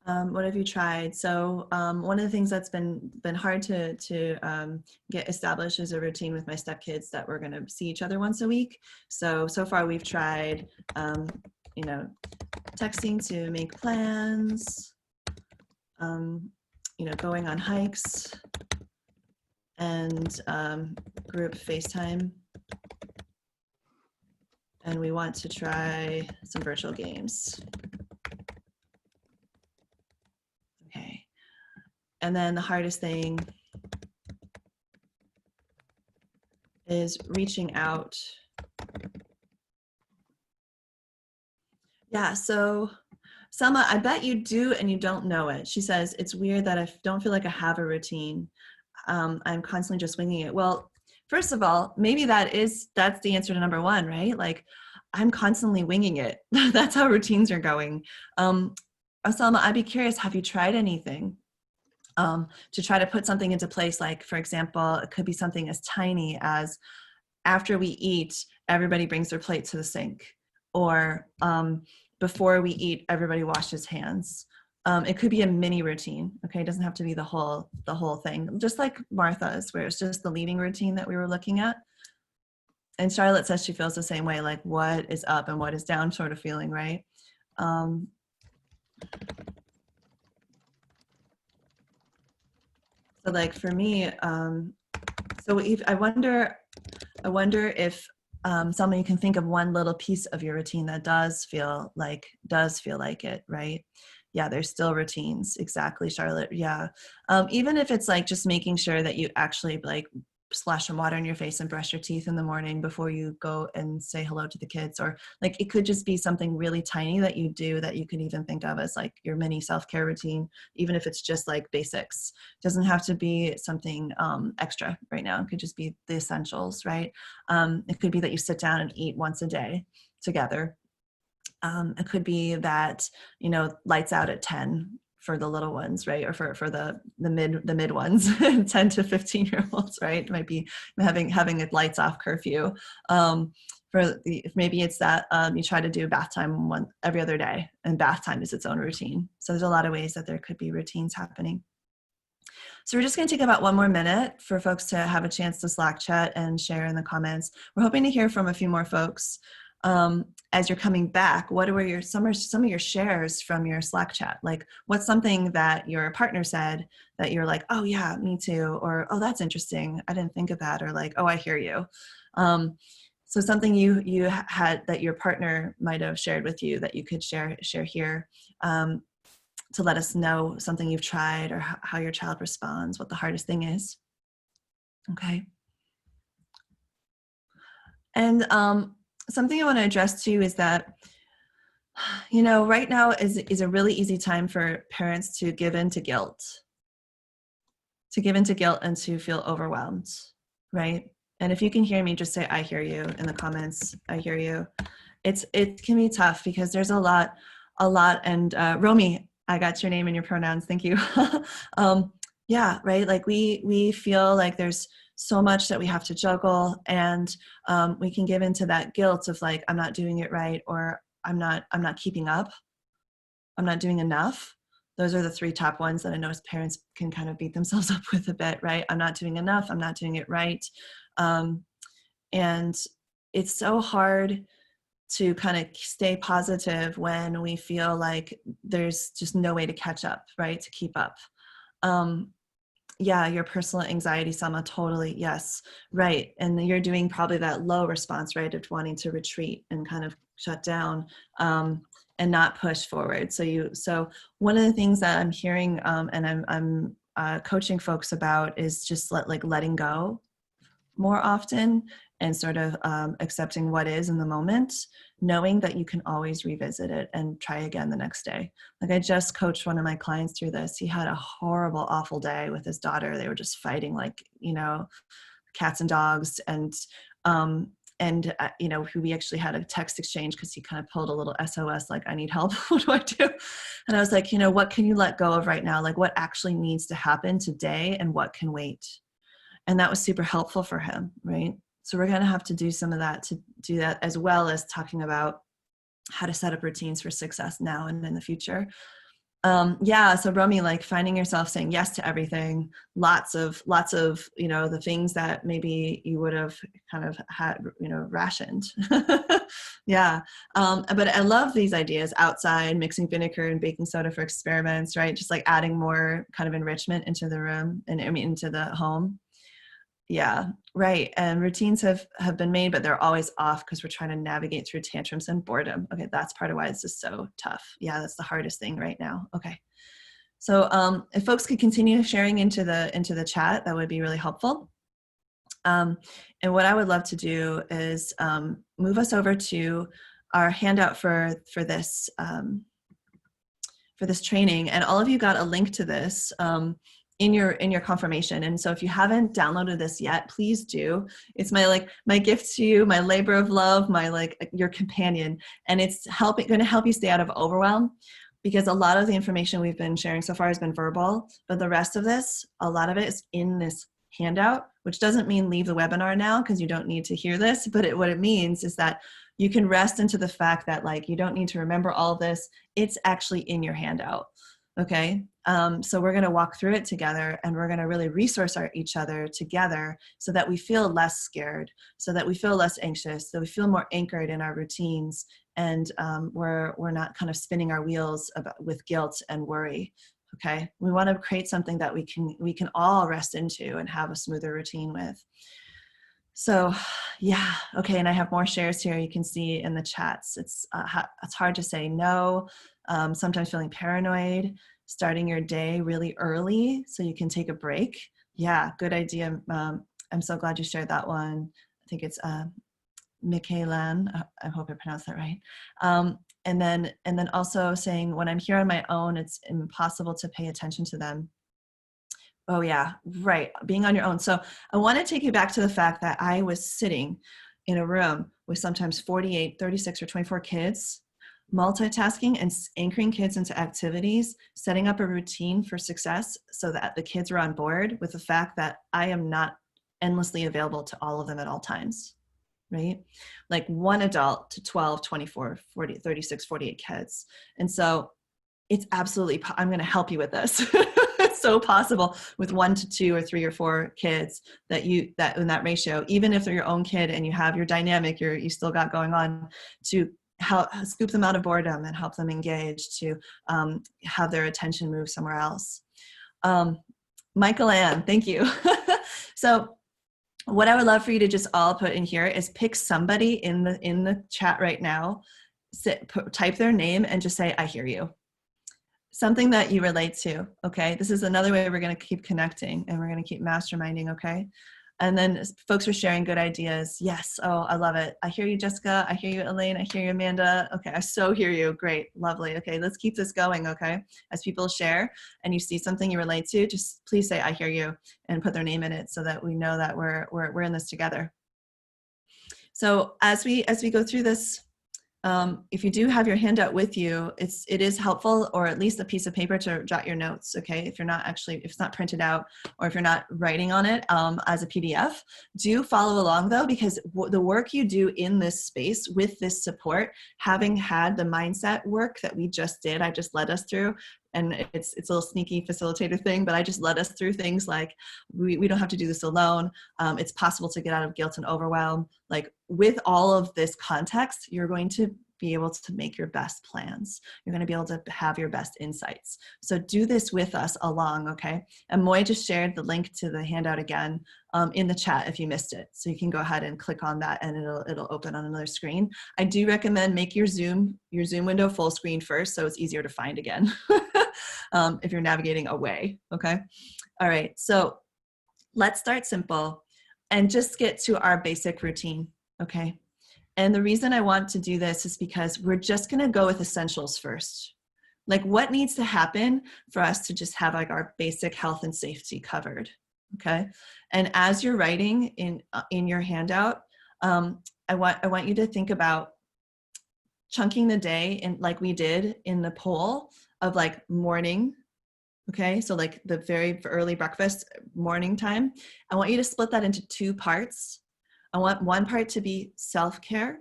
What have you tried? So one of the things that's been hard to get established is a routine with my stepkids that we're going to see each other once a week. So far we've tried, texting to make plans, going on hikes, and group FaceTime. And we want to try some virtual games. Okay. And then the hardest thing is reaching out. Yeah, so Selma, I bet you do and you don't know it. She says, it's weird that I don't feel like I have a routine. I'm constantly just winging it. Well, first of all, maybe that's the answer to number one, right? Like, I'm constantly winging it. That's how routines are going. Selma, I'd be curious, have you tried anything to try to put something into place? Like, for example, it could be something as tiny as after we eat, everybody brings their plate to the sink. Or before we eat, everybody washes hands. It could be a mini routine, okay? It doesn't have to be the whole thing. Just like Martha's, where it's just the leading routine that we were looking at. And Charlotte says she feels the same way, like what is up and what is down sort of feeling, right? So like for me, so I wonder if Selma, you can think of one little piece of your routine that does feel like it, right? Yeah, there's still routines. Exactly, Charlotte. Yeah. Even if it's like just making sure that you actually like splash some water in your face and brush your teeth in the morning before you go and say hello to the kids, or like it could just be something really tiny that you do that you can even think of as like your mini self-care routine, even if it's just like basics. It doesn't have to be something extra right now. It could just be the essentials, right? It could be that you sit down and eat once a day together. It could be that, lights out at 10 for the little ones, right? Or for the mid ones, 10 to 15-year-olds, right? Might be having a lights off curfew. Maybe it's that you try to do bath time every other day, and bath time is its own routine. So there's a lot of ways that there could be routines happening. So we're just going to take about 1 more minute for folks to have a chance to Slack chat and share in the comments. We're hoping to hear from a few more folks. As you're coming back, what were some of your shares from your Slack chat? Like, what's something that your partner said that you're like, oh yeah, me too, or oh, that's interesting, I didn't think of that, or like, oh, I hear you. So something you had that your partner might have shared with you that you could share here, to let us know something you've tried or how your child responds, what the hardest thing is. Okay. And something I want to address too is that, right now is a really easy time for parents to give in to guilt, and to feel overwhelmed, right? And if you can hear me, just say, I hear you in the comments. I hear you. It can be tough because there's a lot. And Romy, I got your name and your pronouns. Thank you. Yeah, right. Like we feel like there's so much that we have to juggle, and we can give into that guilt of like, I'm not doing it right, or I'm not keeping up. I'm not doing enough. Those are the 3 top ones that I know as parents can kind of beat themselves up with a bit, right? I'm not doing enough. I'm not doing it right. And it's so hard to kind of stay positive when we feel like there's just no way to catch up, right? To keep up. Yeah, your personal anxiety, Selma, totally, yes, right. And you're doing probably that low response, right, of wanting to retreat and kind of shut down, and not push forward. So one of the things that I'm hearing, and I'm coaching folks about, is just letting go more often, and sort of accepting what is in the moment, knowing that you can always revisit it and try again the next day. Like, I just coached one of my clients through this. He had a horrible, awful day with his daughter. They were just fighting like, cats and dogs. And we actually had a text exchange because he kind of pulled a little SOS, like, I need help. What do I do? And I was like, what can you let go of right now? Like, what actually needs to happen today and what can wait? And that was super helpful for him, right? So we're going to have to do some of that, to do that, as well as talking about how to set up routines for success now and in the future. So Romy, like, finding yourself saying yes to everything, lots of, the things that maybe you would have kind of had, rationed. Yeah. But I love these ideas: outside, mixing vinegar and baking soda for experiments, right? Just like adding more kind of enrichment into the room into the home. Yeah, right. And routines have been made, but they're always off because we're trying to navigate through tantrums and boredom. Okay, that's part of why this is so tough. Yeah, that's the hardest thing right now. Okay. So if folks could continue sharing into the chat, that would be really helpful. And what I would love to do is move us over to our handout for this training. And all of you got a link to this in your confirmation. And so if you haven't downloaded this yet, please do. It's my gift to you, my labor of love, your companion. And it's going to help you stay out of overwhelm, because a lot of the information we've been sharing so far has been verbal, but the rest of this, a lot of it is in this handout, which doesn't mean leave the webinar now because you don't need to hear this, but what it means is that you can rest into the fact that you don't need to remember all of this. It's actually in your handout. Okay. So we're going to walk through it together, and we're going to really resource each other together so that we feel less scared, so that we feel less anxious, so we feel more anchored in our routines, and we're not kind of spinning our wheels with guilt and worry. Okay. We want to create something that we can all rest into and have a smoother routine with. So yeah. Okay. And I have more shares here. You can see in the chats. It's hard to say no. Sometimes feeling paranoid, starting your day really early so you can take a break. Yeah, good idea. I'm so glad you shared that one. I think it's Michaelan. I hope I pronounced that right. And then also saying, when I'm here on my own, it's impossible to pay attention to them. Oh yeah, right. Being on your own. So I want to take you back to the fact that I was sitting in a room with sometimes 48, 36, or 24 kids. multitasking and anchoring kids into activities, setting up a routine for success so that the kids are on board with the fact that I am not endlessly available to all of them at all times, right? Like one adult to 12, 24, 40, 36, 48 kids. And so it's absolutely, I'm going to help you with this. It's so possible with 1 to 2 or 3 or 4 kids that in that ratio, even if they're your own kid and you have your dynamic, you still got going on, to help scoop them out of boredom and help them engage, to have their attention move somewhere else. Michael Ann, thank you. So what I would love for you to just all put in here is pick somebody in the chat right now, type their name and just say, I hear you. Something that you relate to, okay? This is another way we're gonna keep connecting and we're gonna keep masterminding, okay? And then folks are sharing good ideas. Yes, oh, I love it. I hear you, Jessica. I hear you, Elaine. I hear you, Amanda. Okay, I so hear you. Great, lovely. Okay, let's keep this going, okay? As people share and you see something you relate to, just please say, I hear you, and put their name in it so that we know that we're in this together. So as we go through this, if you do have your handout with you, it is helpful, or at least a piece of paper to jot your notes, okay? If it's not printed out, or if you're not writing on it as a PDF, do follow along though, because the work you do in this space with this support, having had the mindset work that we just did, I just led us through, and it's a little sneaky facilitator thing, but I just led us through things like, we don't have to do this alone. It's possible to get out of guilt and overwhelm. Like with all of this context, you're going to be able to make your best plans. You're going to be able to have your best insights. So do this with us along, okay? And Moy just shared the link to the handout again in the chat if you missed it. So you can go ahead and click on that and it'll open on another screen. I do recommend make your Zoom window full screen first so it's easier to find again if you're navigating away, okay? All right, so let's start simple and just get to our basic routine, okay? And the reason I want to do this is because we're just gonna go with essentials first. Like what needs to happen for us to just have like our basic health and safety covered, okay? And as you're writing in your handout, I want you to think about chunking the day in, like we did in the poll, of like morning, okay? So like the very early breakfast, morning time. I want you to split that into 2 parts. I want one part to be self-care,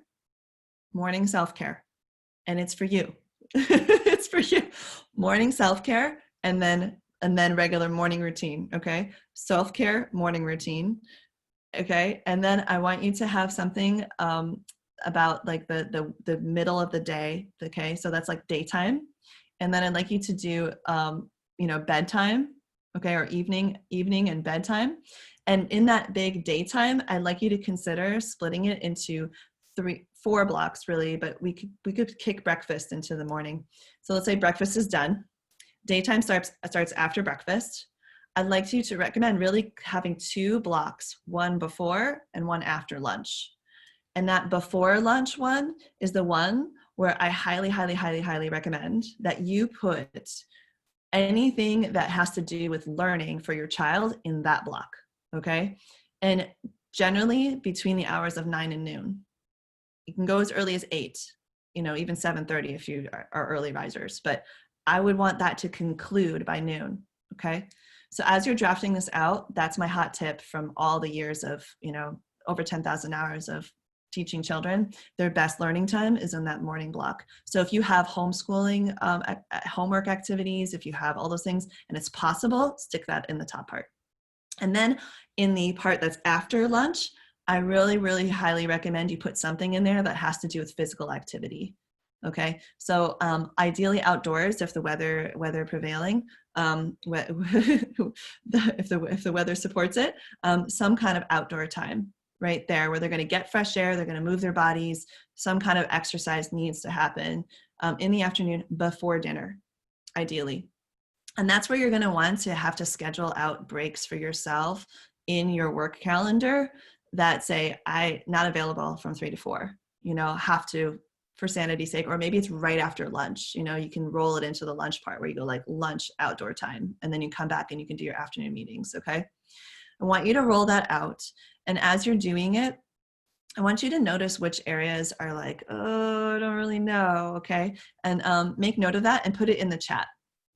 morning self-care, and it's for you. It's for you. Morning self-care, and then regular morning routine, okay? Self-care, morning routine, okay? And then I want you to have something about like the middle of the day, okay? So that's like daytime. And then I'd like you to do, bedtime, okay? Or evening and bedtime. And in that big daytime, I'd like you to consider splitting it into 4 blocks really, but we could kick breakfast into the morning. So let's say breakfast is done. Daytime starts after breakfast. I'd like you to recommend really having 2 blocks, one before and one after lunch. And that before lunch one is the one where I highly, highly, highly, highly recommend that you put anything that has to do with learning for your child in that block. Okay, and generally between the hours of 9 and noon. You can go as early as 8, even 7:30 if you are early risers, but I would want that to conclude by noon, okay? So as you're drafting this out, that's my hot tip from all the years of, over 10,000 hours of teaching children. Their best learning time is in that morning block. So if you have homeschooling, homework activities, if you have all those things, and it's possible, stick that in the top part. And then in the part that's after lunch, I really, really highly recommend you put something in there that has to do with physical activity. Okay, so ideally outdoors if the weather prevailing, if the weather supports it, some kind of outdoor time right there where they're going to get fresh air, they're going to move their bodies, some kind of exercise needs to happen in the afternoon before dinner, ideally. And that's where you're going to want to have to schedule out breaks for yourself in your work calendar that say, not available from 3 to 4, have to, for sanity's sake, or maybe it's right after lunch, you can roll it into the lunch part where you go like lunch outdoor time, and then you come back and you can do your afternoon meetings, okay? I want you to roll that out. And as you're doing it, I want you to notice which areas are like, oh, I don't really know, okay? And make note of that and put it in the chat.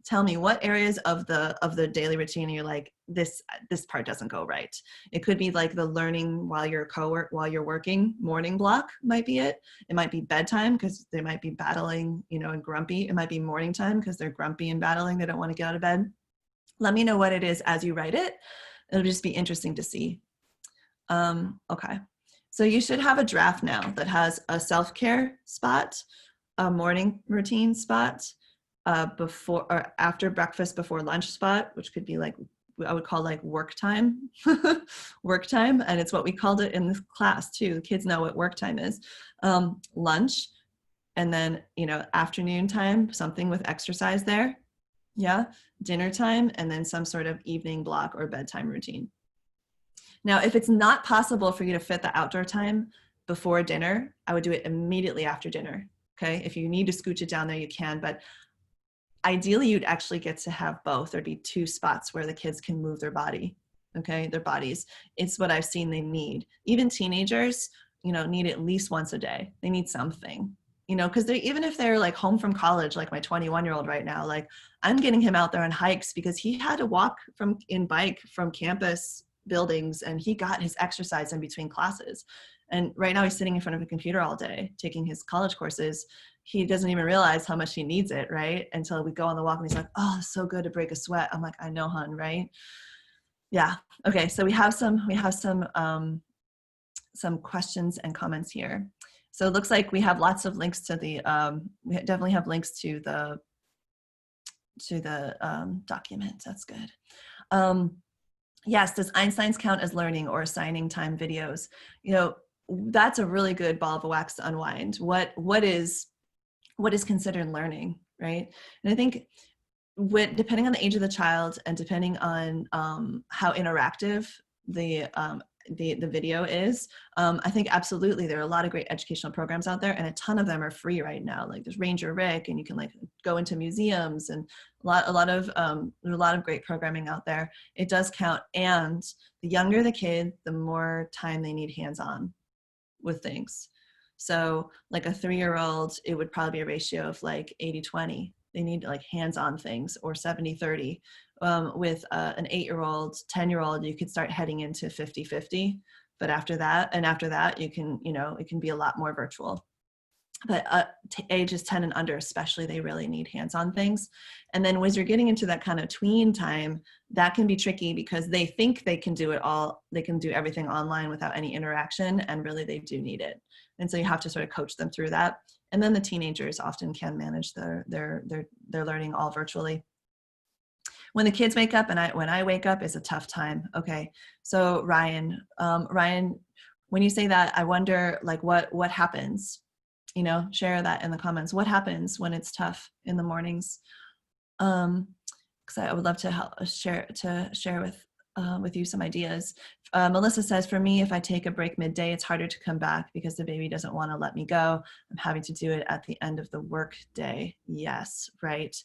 Tell me what areas of the daily routine you're like, this part doesn't go right. It could be like the learning while you're working, morning block might be it. It might be bedtime because they might be battling, and grumpy. It might be morning time because they're grumpy and battling. They don't want to get out of bed. Let me know what it is as you write it. It'll just be interesting to see. Okay. So you should have a draft now that has a self-care spot, a morning routine spot, before or after breakfast, before lunch spot, which could be like, I would call like work time, work time. And it's what we called it in this class too. The kids know what work time is. Lunch, and then, afternoon time, something with exercise there. Yeah. Dinner time, and then some sort of evening block or bedtime routine. Now, if it's not possible for you to fit the outdoor time before dinner, I would do it immediately after dinner, okay? If you need to scooch it down there, you can, but ideally you'd actually get to have both. There'd be two spots where the kids can move their body, okay? Their bodies. It's what I've seen they need. Even teenagers, need at least once a day. They need something, because even if they're like home from college, like my 21-year-old right now, like I'm getting him out there on hikes because he had to walk bike from campus buildings, and he got his exercise in between classes. And right now he's sitting in front of a computer all day taking his college courses. He doesn't even realize how much he needs it, right? Until we go on the walk and he's like, oh, it's so good to break a sweat. I'm like, I know, hon, right? Yeah. Okay. So we have some questions and comments here. So it looks like we have lots of links to the, we definitely have links to the document. That's good. Yes, does Einstein's count as learning or assigning time videos? That's a really good ball of wax to unwind. What is considered learning, right? And I think depending on the age of the child and depending on how interactive the video is, I think absolutely there are a lot of great educational programs out there, and a ton of them are free right now. Like there's Ranger Rick, and you can like go into museums, and a lot of great programming out there. It does count, and the younger the kid, the more time they need hands-on with things. So like a 3-year-old, it would probably be a ratio of like 80-20. They need like hands-on things, or 70-30. With an 8-year-old, 10-year-old, you could start heading into 50-50. But after that, you can, it can be a lot more virtual. But ages 10 and under, especially, they really need hands-on things. And then as you're getting into that kind of tween time, that can be tricky because they think they can do it all. They can do everything online without any interaction, and really they do need it. And so you have to sort of coach them through that. And then the teenagers often can manage their learning all virtually. When the kids wake up and when I wake up is a tough time. Okay, so Ryan, when you say that, I wonder like what happens. Share that in the comments. What happens when it's tough in the mornings? Because I would love to share with you some ideas. Melissa says, for me, if I take a break midday, it's harder to come back because the baby doesn't want to let me go. I'm having to do it at the end of the work day. Yes, right.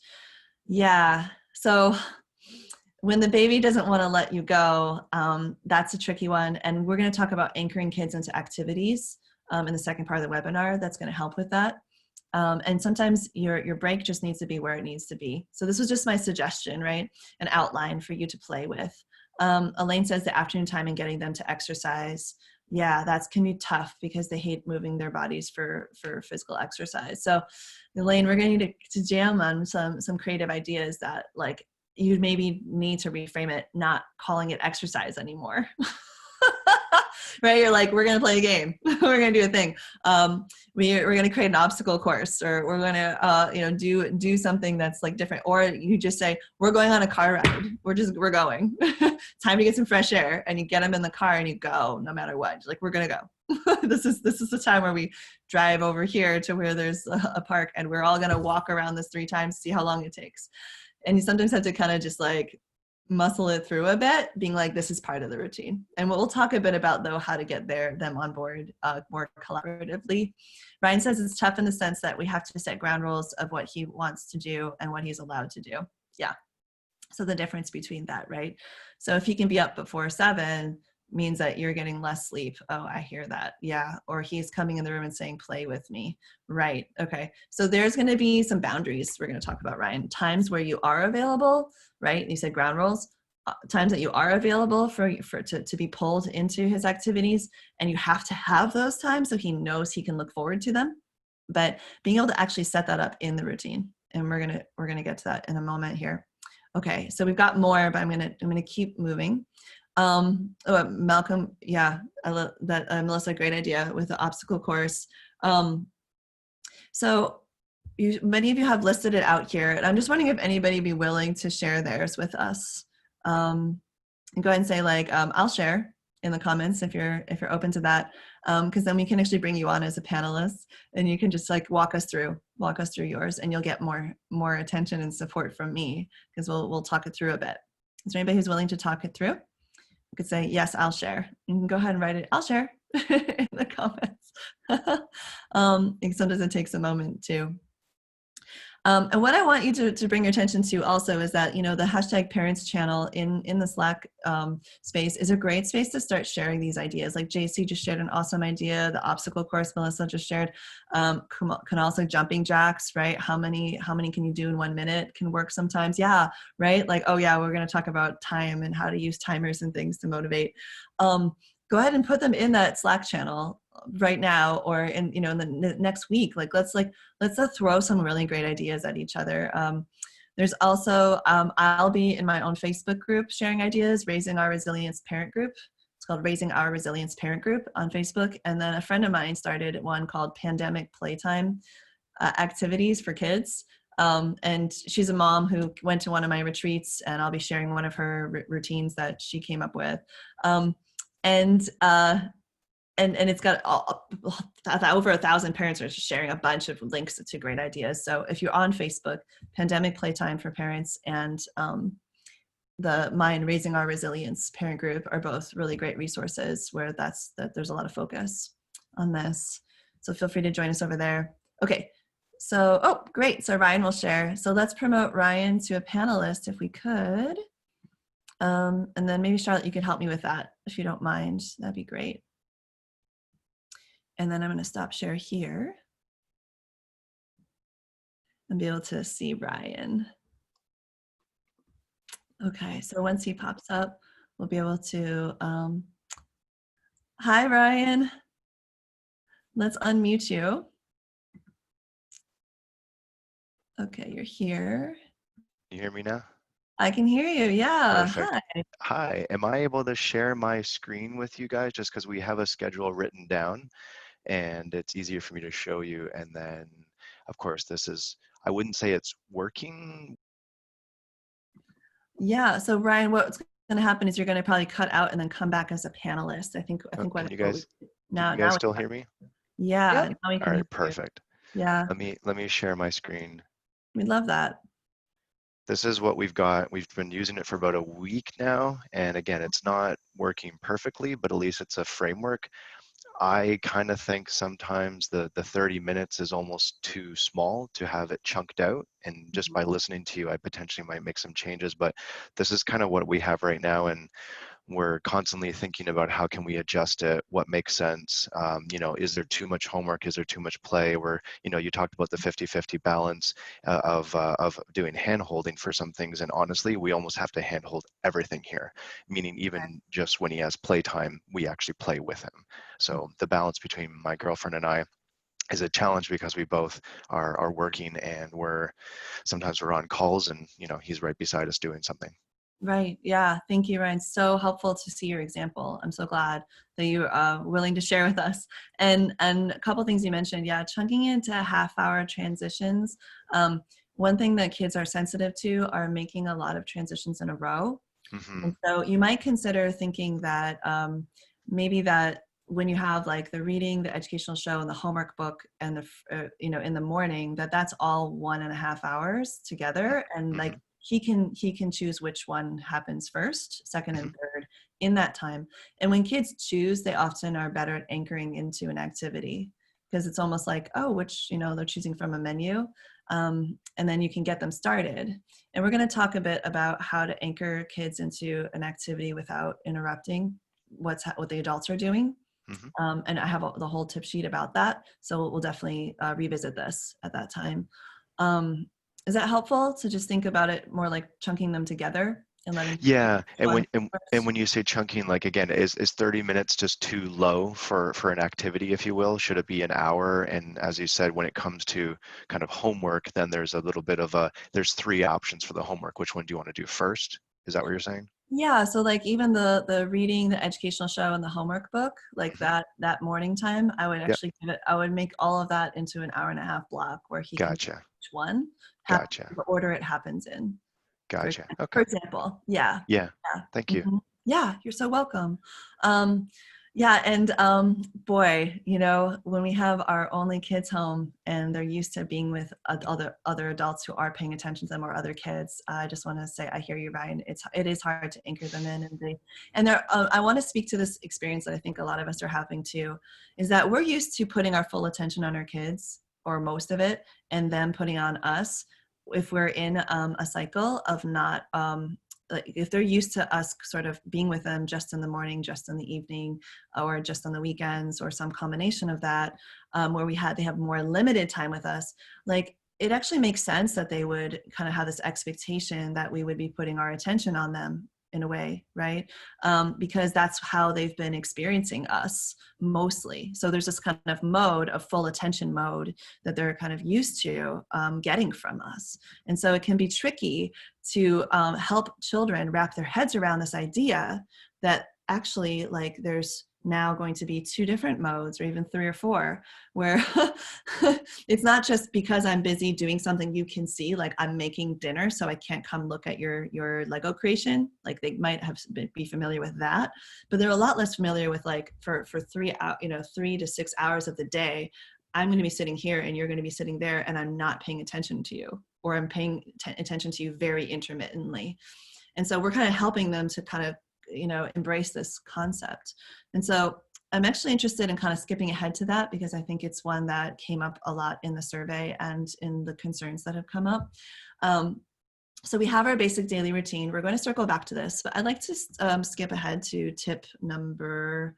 Yeah. So when the baby doesn't want to let you go, that's a tricky one. And we're going to talk about anchoring kids into activities in the second part of the webinar. That's going to help with that. And sometimes your break just needs to be where it needs to be. So this was just my suggestion, right? An outline for you to play with. Elaine says the afternoon time and getting them to exercise. Yeah, that can be tough because they hate moving their bodies for physical exercise. So Elaine, we're going to need to jam on some creative ideas that like you maybe need to reframe it, not calling it exercise anymore. Right? You're like, we're going to play a game. We're going to do a thing. We're going to create an obstacle course, or we're going to, do something that's like different. Or you just say, we're going on a car ride. We're going. Time to get some fresh air, and you get them in the car and you go no matter what. You're like, we're going to go. This is the time where we drive over here to where there's a park, and we're all going to walk around this 3 times, see how long it takes. And you sometimes have to kind of just like muscle it through a bit, being like, this is part of the routine. And we'll talk a bit about though how to get them on board more collaboratively. Ryan says it's tough in the sense that we have to set ground rules of what he wants to do and what he's allowed to do. Yeah. So the difference between that, right? So if he can be up before 7, means that you're getting less sleep. Oh, I hear that. Yeah. Or he's coming in the room and saying, play with me. Right. Okay. So there's going to be some boundaries we're going to talk about, Ryan. Times where you are available, right? You said ground rules. Times that you are available to be pulled into his activities, and you have to have those times so he knows he can look forward to them. But being able to actually set that up in the routine, and we're gonna get to that in a moment here. Okay, so we've got more, but I'm gonna keep moving. Malcolm, yeah, I love that. Melissa, great idea with the obstacle course. So many of you have listed it out here, and I'm just wondering if anybody would be willing to share theirs with us. And go ahead and say like, I'll share in the comments if you're open to that, because then we can actually bring you on as a panelist, and you can just like walk us through yours, and you'll get more attention and support from me, because we'll talk it through a bit. Is there anybody who's willing to talk it through? You could say, yes, I'll share. You can go ahead and write it, I'll share in the comments. Sometimes it takes a moment too. And what I want you to bring your attention to also is that, you know, the hashtag parents channel in the Slack space is a great space to start sharing these ideas. Like JC just shared an awesome idea. The obstacle course Melissa just shared, can also jumping jacks, right? How many can you do in 1 minute can work sometimes. Yeah, right? Like, oh yeah, we're going to talk about time and how to use timers and things to motivate. Go ahead and put them in that Slack channel right now, or in the next week. Like let's throw some really great ideas at each other. There's also I'll be in my own Facebook group sharing ideas, Raising Our Resilience Parent Group. It's called Raising Our Resilience Parent Group on Facebook. And then a friend of mine started one called Pandemic Playtime Activities for Kids. And she's a mom who went to one of my retreats, and I'll be sharing one of her routines that she came up with. And it's got over 1,000 parents are sharing a bunch of links to great ideas. So if you're on Facebook, Pandemic Playtime for Parents and mine Raising Our Resilience Parent Group are both really great resources where there's a lot of focus on this. So feel free to join us over there. Okay, so, oh, great. So Ryan will share. So let's promote Ryan to a panelist if we could. And then maybe Charlotte, you could help me with that if you don't mind. That'd be great. And then I'm going to stop share here and be able to see Ryan. Okay, so once he pops up, we'll be able to, hi Ryan, let's unmute you. Okay, you're here. Can you hear me now? I can hear you, yeah. Perfect. Hi. Hi, am I able to share my screen with you guys just because we have a schedule written down and it's easier for me to show you? And then, of course, I wouldn't say it's working. Yeah, so Ryan, what's going to happen is you're going to probably cut out and then come back as a panelist. I think Can you guys still hear me? Yeah. Yep. Now we can All hear right, perfect. you. Yeah. Let me share my screen. We love that. This is what we've got. We've been using it for about a week now. And again, it's not working perfectly, but at least it's a framework. I kind of think sometimes the 30 minutes is almost too small to have it chunked out. And just by listening to you, I potentially might make some changes, but this is kind of what we have right now. And we're constantly thinking about how can we adjust it, what makes sense. Is there too much homework? Is there too much play? You talked about the 50-50 balance of doing hand holding for some things. And honestly, we almost have to hand hold everything here, meaning even just when he has playtime, we actually play with him. So the balance between my girlfriend and I is a challenge because we both are working, and sometimes we're on calls and he's right beside us doing something. Right. Yeah. Thank you, Ryan. So helpful to see your example. I'm so glad that you are willing to share with us. And a couple things you mentioned. Yeah. Chunking into half-hour transitions. One thing that kids are sensitive to are making a lot of transitions in a row. Mm-hmm. And so you might consider thinking that maybe that when you have like the reading, the educational show, and the homework book, and the in the morning, that's all 1.5 hours together, and mm-hmm. like he can choose which one happens first, second, and third in that time. And when kids choose, they often are better at anchoring into an activity, because it's almost like, oh, which they're choosing from a menu, and then you can get them started. And we're going to talk a bit about how to anchor kids into an activity without interrupting what the adults are doing. Mm-hmm. And I have the whole tip sheet about that. So we'll definitely revisit this at that time. Is that helpful to just think about it more like chunking them together and letting Yeah, and one when you say chunking, like again, is 30 minutes just too low for an activity, if you will? Should it be an hour? And as you said, when it comes to kind of homework, then there's a little bit of there's 3 options for the homework. Which one do you want to do first? Is that what you're saying? Yeah, so like even the reading, the educational show, and the homework book, like Hmm. that morning time, I would Yep. actually I would make all of that into an hour and a half block where he can do Gotcha. each one, Gotcha. the order it happens in. For, Gotcha. for Okay. example, yeah, Yeah. yeah, Thank you. yeah. You're so welcome. Yeah, and boy, when we have our only kids home and they're used to being with other adults who are paying attention to them or other kids, I just want to say I hear you, Ryan. It is hard to anchor them in, I want to speak to this experience that I think a lot of us are having too, is that we're used to putting our full attention on our kids or most of it, and them putting on us. If we're in a cycle of not like if they're used to us sort of being with them just in the morning, just in the evening, or just on the weekends, or some combination of that, where they have more limited time with us, like it actually makes sense that they would kind of have this expectation that we would be putting our attention on them in a way, right? Because that's how they've been experiencing us mostly. So there's this kind of mode of full attention mode that they're kind of used to getting from us. And so it can be tricky to help children wrap their heads around this idea that actually like there's now going to be 2 different modes, or even 3 or 4, where it's not just because I'm busy doing something you can see, like I'm making dinner so I can't come look at your Lego creation. Like they might be familiar with that, but they're a lot less familiar with like for 3 to 6 hours of the day, I'm going to be sitting here and you're going to be sitting there, and I'm not paying attention to you, or I'm paying attention to you very intermittently. And so we're kind of helping them to kind of embrace this concept. And so I'm actually interested in kind of skipping ahead to that, because I think it's one that came up a lot in the survey and in the concerns that have come up. So we have our basic daily routine. We're going to circle back to this, but I'd like to skip ahead to tip number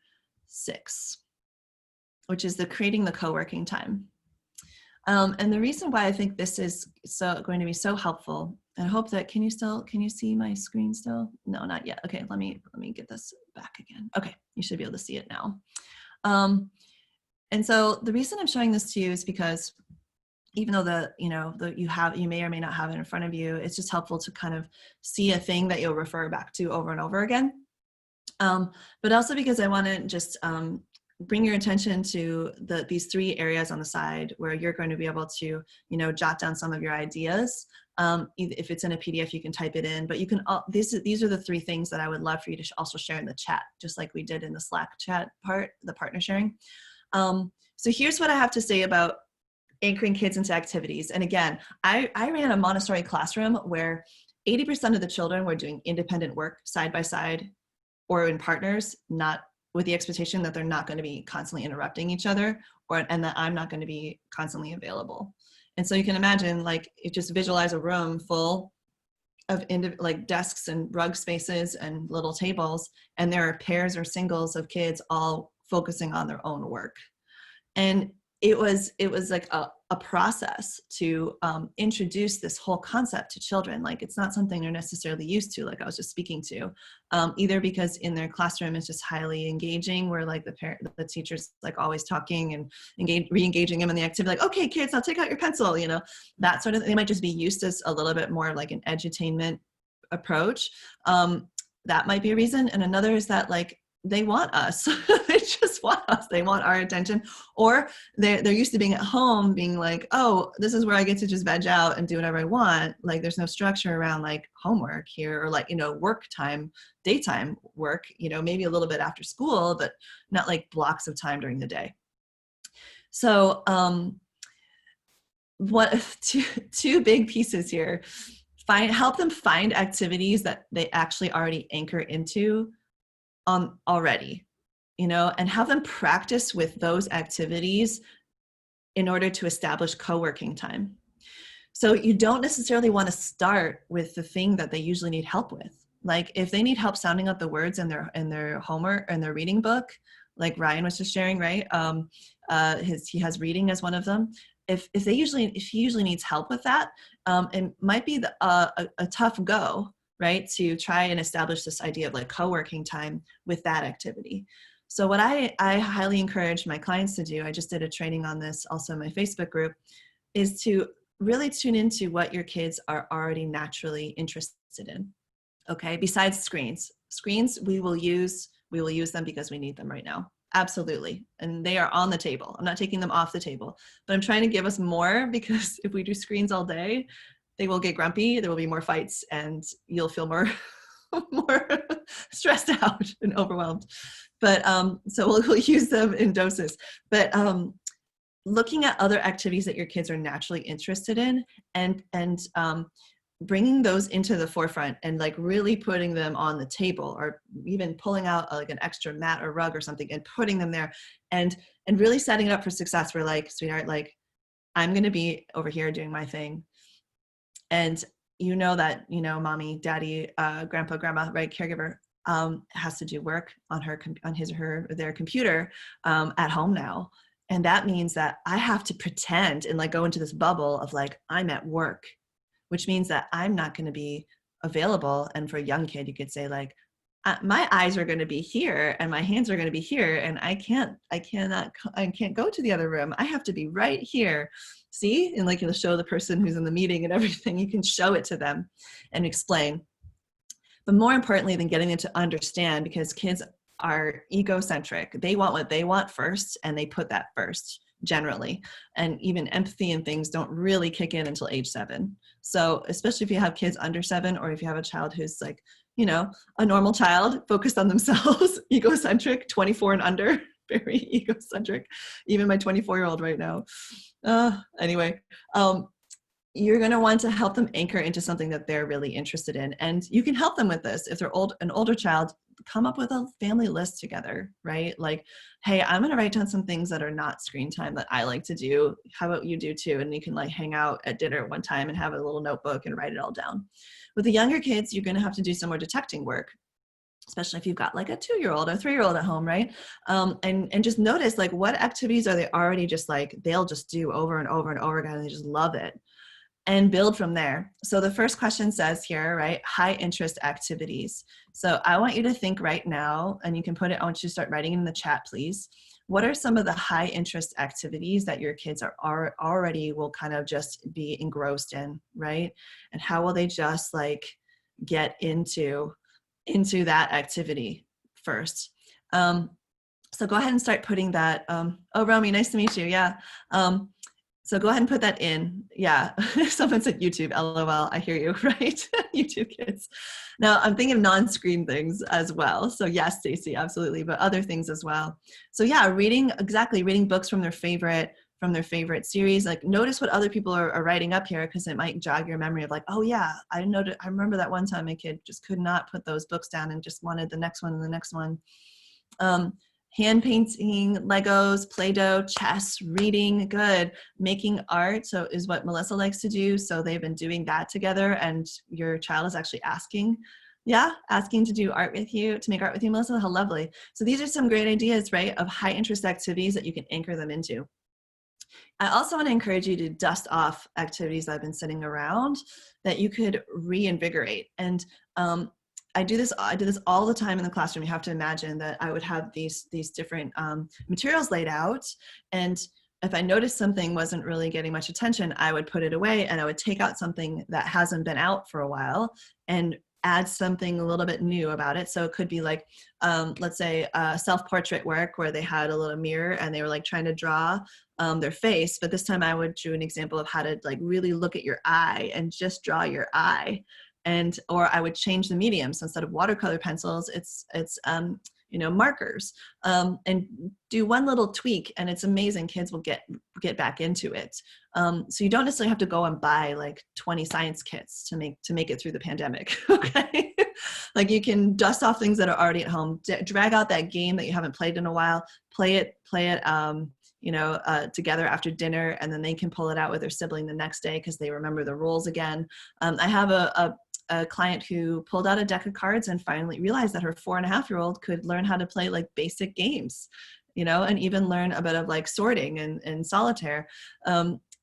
6, which is creating the co-working time. And the reason why I think this is going to be so helpful, and I hope that, can you see my screen still? No, not yet. Okay, let me get this back again. Okay, you should be able to see it now. And so the reason I'm showing this to you is because even though you may or may not have it in front of you, it's just helpful to kind of see a thing that you'll refer back to over and over again. But also because I want to just bring your attention to these 3 areas on the side where you're going to be able to, jot down some of your ideas. If it's in a PDF, you can type it in, but you can, these are the 3 things that I would love for you to also share in the chat, just like we did in the Slack chat part, the partner sharing. So here's what I have to say about anchoring kids into activities. And again, I ran a Montessori classroom where 80% of the children were doing independent work side by side or in partners, not with the expectation that they're not going to be constantly interrupting each other, and that I'm not going to be constantly available. And so you can imagine, like, just visualize a room full of like desks and rug spaces and little tables, and there are pairs or singles of kids all focusing on their own work. And it was like a process to introduce this whole concept to children. Like, it's not something they're necessarily used to, like I was just speaking to, either because in their classroom it's just highly engaging, where like the teacher's like always talking and re-engaging them in the activity, like, okay kids, now take out your pencil, that sort of. They might just be used to a little bit more like an edutainment approach. That might be a reason. And another is that, like, they want us. They just want us. They want our attention. Or they're used to being at home, being like, oh, this is where I get to just veg out and do whatever I want. Like, there's no structure around like homework here, or like, work time, daytime work, maybe a little bit after school, but not like blocks of time during the day. So two big pieces here. Help them find activities that they actually already anchor into already, and have them practice with those activities in order to establish co-working time. So you don't necessarily want to start with the thing that they usually need help with. Like if they need help sounding out the words in their homework and their reading book, like Ryan was just sharing, right? He has reading as one of them. If he usually needs help with that, it might be a tough go, right? To try and establish this idea of like co-working time with that activity. So what I highly encourage my clients to do, I just did a training on this also in my Facebook group, is to really tune into what your kids are already naturally interested in. Okay, besides screens. Screens we will use them because we need them right now. Absolutely. And they are on the table. I'm not taking them off the table, but I'm trying to give us more, because if we do screens all day, they will get grumpy, there will be more fights, and you'll feel more more stressed out and overwhelmed. But so we'll use them in doses. But looking at other activities that your kids are naturally interested in, and bringing those into the forefront and like really putting them on the table, or even pulling out like an extra mat or rug or something and putting them there, and really setting it up for success. We're like, sweetheart, like I'm going to be over here doing my thing. And you know that, you know, mommy, daddy, grandpa, grandma, right, caregiver, has to do work on his or their computer at home now. And that means that I have to pretend and like go into this bubble of like, I'm at work, which means that I'm not going to be available. And for a young kid, you could say like, my eyes are going to be here and my hands are going to be here, and I can't go to the other room. I have to be right here. See? And like you'll show the person who's in the meeting and everything, you can show it to them and explain. But more importantly than getting them to understand, because kids are egocentric. They want what they want first, and they put that first generally. And even empathy and things don't really kick in until age 7. So especially if you have kids under 7, or if you have a child who's like, you know, a normal child focused on themselves, egocentric, 24 and under, very egocentric. Even my 24-year-old right now. Anyway, you're going to want to help them anchor into something that they're really interested in. And you can help them with this. If they're an older child, come up with a family list together, right? Like, hey, I'm going to write down some things that are not screen time that I like to do. How about you do too? And you can like hang out at dinner one time and have a little notebook and write it all down. With the younger kids, you're going to have to do some more detecting work, especially if you've got like a 2-year-old or 3-year-old at home, right? And just notice like what activities are they already just like, they'll just do over and over and over again, and they just love it. And build from there. So the first question says here, right, high interest activities. So I want you to think right now, and you can put it, I want you to start writing in the chat, please. What are some of the high interest activities that your kids are already will kind of just be engrossed in, right? And how will they just like get into that activity first? So go ahead and start putting that. Oh, Romy, nice to meet you. Yeah. So go ahead and put that in. Yeah, someone said YouTube, LOL, I hear you, right? YouTube kids. Now I'm thinking of non-screen things as well. So yes, Stacy, absolutely, but other things as well. So yeah, reading books from their favorite series. Like notice what other people are writing up here, because it might jog your memory of like, oh yeah, I remember that one time my kid just could not put those books down and just wanted the next one and the next one. Hand painting, Legos, Play-Doh, chess, reading, good. Making art, so is what Melissa likes to do. So they've been doing that together, and your child is actually asking to do art with you, to make art with you, Melissa. How lovely. So these are some great ideas, right, of high interest activities that you can anchor them into. I also want to encourage you to dust off activities that have been sitting around that you could reinvigorate. And I do this all the time in the classroom. You have to imagine that I would have these different materials laid out, and if I noticed something wasn't really getting much attention, I would put it away, and I would take out something that hasn't been out for a while and add something a little bit new about it. So it could be like, let's say self-portrait work where they had a little mirror and they were like trying to draw their face, but this time I would do an example of how to like really look at your eye and just draw your eye. Or I would change the medium. So instead of watercolor pencils, it's markers, and do one little tweak, and it's amazing. Kids will get back into it. So you don't necessarily have to go and buy like 20 science kits to make it through the pandemic. Okay. Like you can dust off things that are already at home, drag out that game that you haven't played in a while, play it, together after dinner, and then they can pull it out with their sibling the next day because they remember the rules again. I have a a client who pulled out a deck of cards and finally realized that her 4.5-year-old could learn how to play like basic games, you know, and even learn a bit of like sorting and solitaire.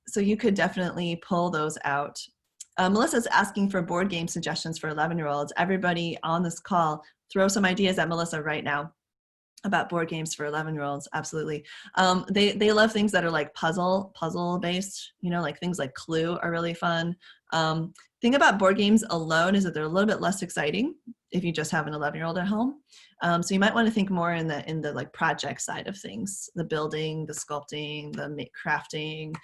So you could definitely pull those out. Melissa's asking for board game suggestions for 11-year-olds. Everybody on this call, throw some ideas at Melissa right now about board games for 11-year-olds. Absolutely. They love things that are like puzzle based, you know, like things like Clue are really fun. Thing about board games alone is that they're a little bit less exciting if you just have an 11-year-old at home. So you might want to think more in the like project side of things, the building, the sculpting, the crafting,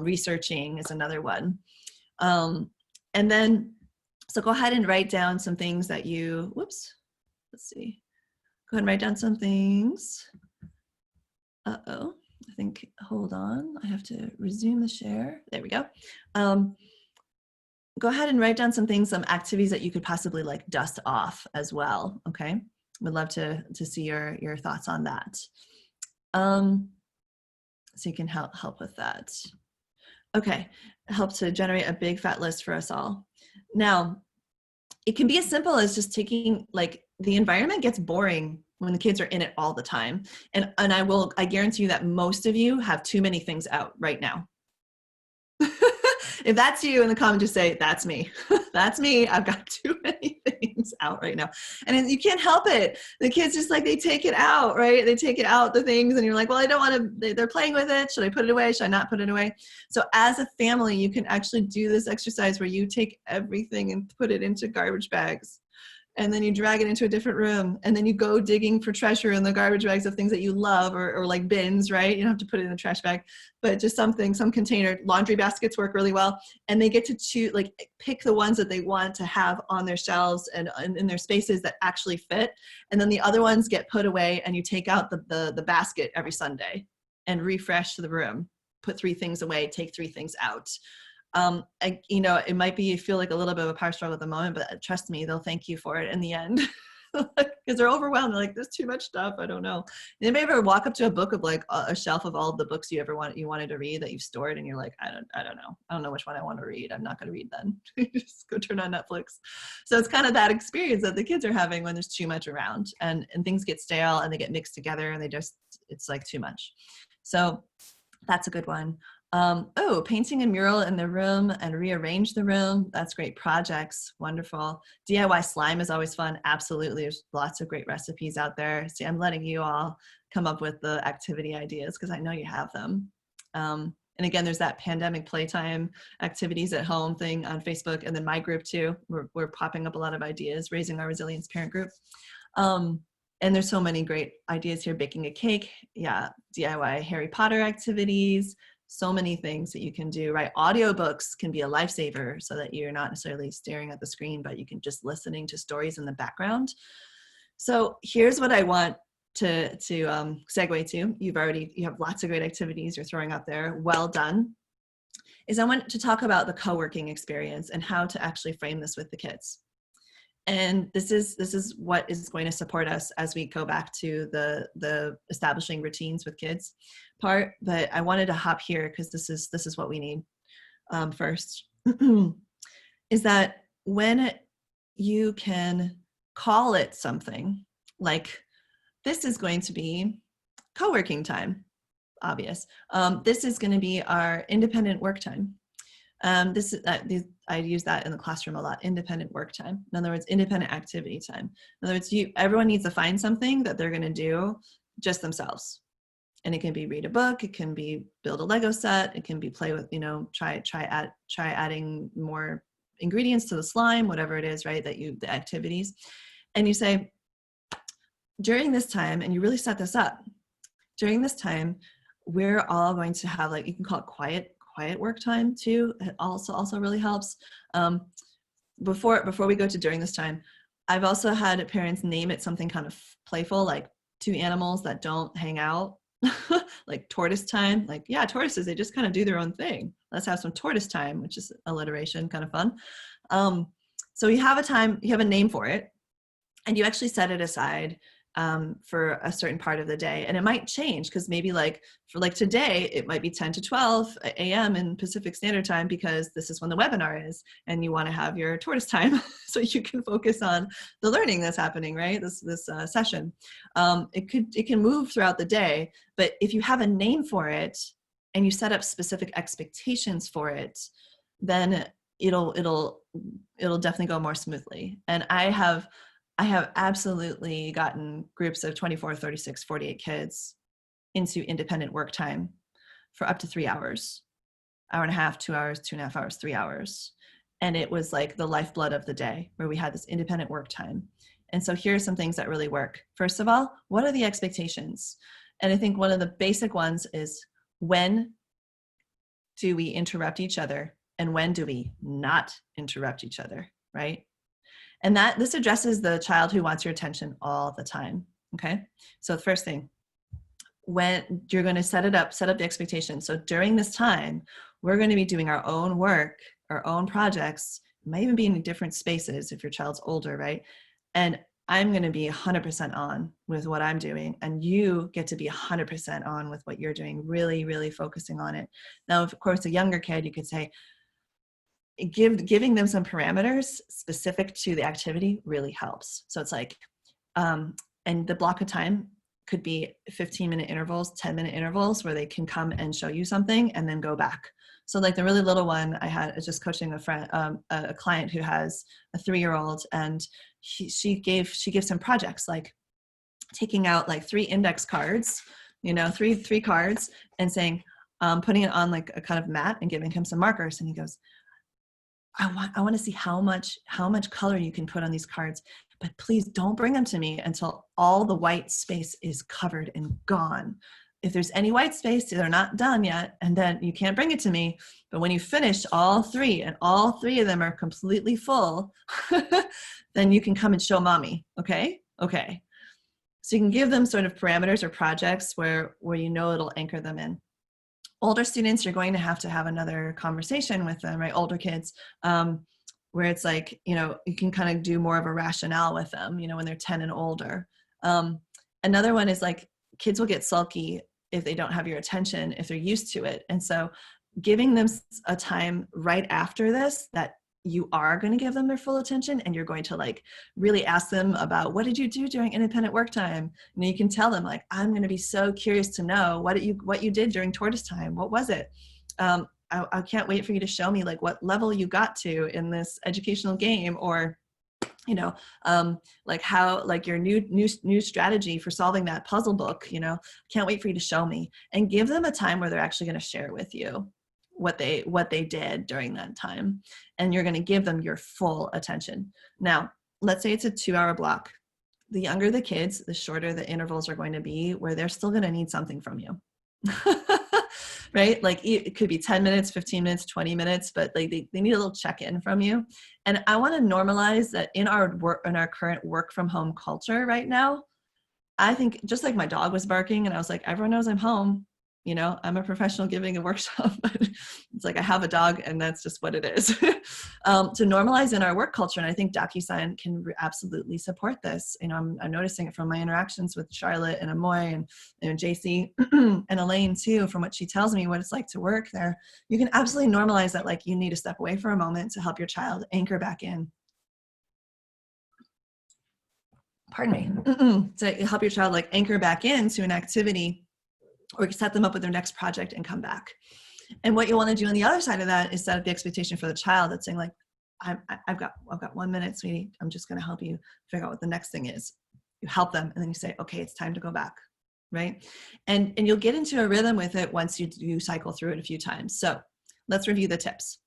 researching is another one. And then, so go ahead and write down some things that you, whoops, let's see. Go ahead and write down some things. Uh-oh, I think, hold on. I have to resume the share. There we go. Go ahead and write down some things, some activities that you could possibly like dust off as well, okay? Would love to see your thoughts on that. So you can help with that. Okay, help to generate a big fat list for us all. Now, it can be as simple as just taking, like, the environment gets boring when the kids are in it all the time. And I guarantee you that most of you have too many things out right now. If that's you in the comment, just say, that's me. That's me. I've got too many things out right now. And you can't help it. The kids just like, they take it out, right? They take it out, the things, and you're like, well, I don't want to, they're playing with it. Should I put it away? Should I not put it away? So as a family, you can actually do this exercise where you take everything and put it into garbage bags. And then you drag it into a different room, and then you go digging for treasure in the garbage bags of things that you love, or like bins, right? You don't have to put it in a trash bag, but just some container. Laundry baskets work really well, and they get to choose, like, pick the ones that they want to have on their shelves and in their spaces that actually fit. And then the other ones get put away, and you take out the basket every Sunday and refresh the room. Put 3 things away, take 3 things out. You know, it might be, you feel like a little bit of a power struggle at the moment, but trust me, they'll thank you for it in the end. Because they're overwhelmed. They're like, there's too much stuff. I don't know. Anybody ever walk up to a book of like a shelf of all of the books you wanted to read that you've stored, and you're like, I don't know. I don't know which one I want to read. I'm not going to read then. Just go turn on Netflix. So it's kind of that experience that the kids are having when there's too much around, and things get stale and they get mixed together, and it's like too much. So that's a good one. Painting a mural in the room and rearrange the room. That's great. Projects, wonderful. DIY slime is always fun. Absolutely. There's lots of great recipes out there. See, I'm letting you all come up with the activity ideas because I know you have them. And again, there's that pandemic playtime activities at home thing on Facebook, and then my group too. We're popping up a lot of ideas, Raising Our Resilience parent group. And there's so many great ideas here. Baking a cake. Yeah. DIY Harry Potter activities. So many things that you can do, right? Audiobooks can be a lifesaver so that you're not necessarily staring at the screen, but you can just listening to stories in the background. So here's what I want to segue to. You have lots of great activities you're throwing out there. Well done. Is I want to talk about the co-working experience and how to actually frame this with the kids. And this is what is going to support us as we go back to the establishing routines with kids part. But I wanted to hop here because this is what we need first. Is that when you can call it something like, this is going to be co-working time, obvious. This is going to be our independent work time. I use that in the classroom a lot, independent work time. In other words, independent activity time. In other words, everyone needs to find something that they're going to do just themselves. And it can be read a book, it can be build a Lego set, it can be play with, try adding more ingredients to the slime, whatever it is, right, the activities. And you say, during this time, and you really set this up, during this time, we're all going to have, like, you can call it quiet work time too. It also really helps. Before we go to during this time, I've also had parents name it something kind of playful, like 2 animals that don't hang out, like tortoise time. Like, yeah, tortoises, they just kind of do their own thing. Let's have some tortoise time, which is alliteration, kind of fun. So you have a time, you have a name for it, and you actually set it aside for a certain part of the day. And it might change because maybe like for like today, it might be 10 to 12 a.m. in Pacific Standard Time because this is when the webinar is and you want to have your tortoise time so you can focus on the learning that's happening, right? This session. It can move throughout the day, but if you have a name for it and you set up specific expectations for it, then it'll definitely go more smoothly. And I have absolutely gotten groups of 24, 36, 48 kids into independent work time for up to 3 hours, hour and a half, 2 hours, 2.5 hours, 3 hours. And it was like the lifeblood of the day where we had this independent work time. And so here are some things that really work. First of all, what are the expectations? And I think one of the basic ones is, when do we interrupt each other and when do we not interrupt each other, right? And that this addresses the child who wants your attention all the time, okay? So the first thing, when you're going to set up the expectation. So during this time, we're going to be doing our own work, our own projects. It might even be in different spaces if your child's older, right? And I'm going to be 100% on with what I'm doing, and you get to be 100% on with what you're doing, really, really focusing on it. Now, of course, a younger kid, you could say, giving them some parameters specific to the activity really helps. So it's like, and the block of time could be 15-minute intervals, 10-minute intervals where they can come and show you something and then go back. So like the really little one, I had just coaching a friend, a client who has a 3-year-old, and she gives some projects like taking out like 3 index cards, three cards, and saying, putting it on like a kind of mat and giving him some markers. And he goes, I want to see how much color you can put on these cards, but please don't bring them to me until all the white space is covered and gone. If there's any white space, they're not done yet, and then you can't bring it to me. But when you finish all 3 and all 3 of them are completely full, then you can come and show mommy. Okay. So you can give them sort of parameters or projects where it'll anchor them in. Older students, you're going to have another conversation with them, right? Older kids, where it's like, you can kind of do more of a rationale with them, when they're 10 and older. Another one is like, kids will get sulky if they don't have your attention, if they're used to it. And so giving them a time right after this that you are going to give them their full attention, and you're going to like really ask them about, what did you do during independent work time? And you can tell them like, I'm going to be so curious to know what you did during tortoise time. What was it? I can't wait for you to show me like what level you got to in this educational game, or like how, like your new strategy for solving that puzzle book, can't wait for you to show me. And give them a time where they're actually going to share with you what they did during that time. And you're going to give them your full attention. Now, let's say it's a 2-hour block. The younger the kids, the shorter the intervals are going to be, where they're still going to need something from you. Right? Like it could be 10 minutes, 15 minutes, 20 minutes, but like they need a little check-in from you. And I want to normalize that in our current work from home culture right now. I think just like my dog was barking and I was like, everyone knows I'm home. I'm a professional giving a workshop, but it's like I have a dog and that's just what it is. To normalize in our work culture. And I think DocuSign can absolutely support this. I'm noticing it from my interactions with Charlotte and Amoy and JC and Elaine too, from what she tells me what it's like to work there. You can absolutely normalize that, like you need to step away for a moment to help your child anchor back in. Pardon me. To help your child like anchor back into an activity, or set them up with their next project and come back. And what you want to do on the other side of that is set up the expectation for the child that's saying like, I've got 1 minute, sweetie. I'm just going to help you figure out what the next thing is. You help them and then you say, okay, it's time to go back. Right. And you'll get into a rhythm with it once you cycle through it a few times. So let's review the tips.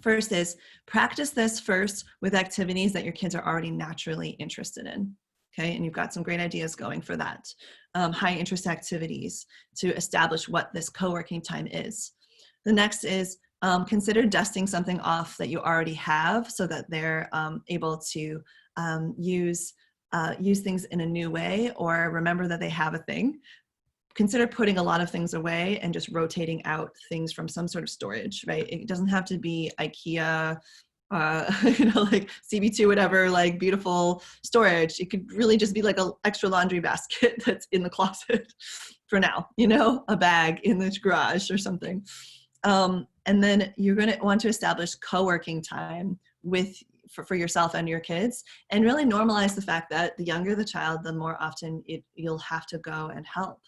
First is practice this first with activities that your kids are already naturally interested in. Okay, and you've got some great ideas going for that. High interest activities to establish what this co-working time is. The next is consider dusting something off that you already have so that they're able to use things in a new way, or remember that they have a thing. Consider putting a lot of things away and just rotating out things from some sort of storage, right? It doesn't have to be IKEA like CB2, whatever, like beautiful storage. It could really just be like an extra laundry basket that's in the closet for now, a bag in the garage or something. And then you're going to want to establish co-working time for yourself and your kids, and really normalize the fact that the younger the child, the more often you'll have to go and help.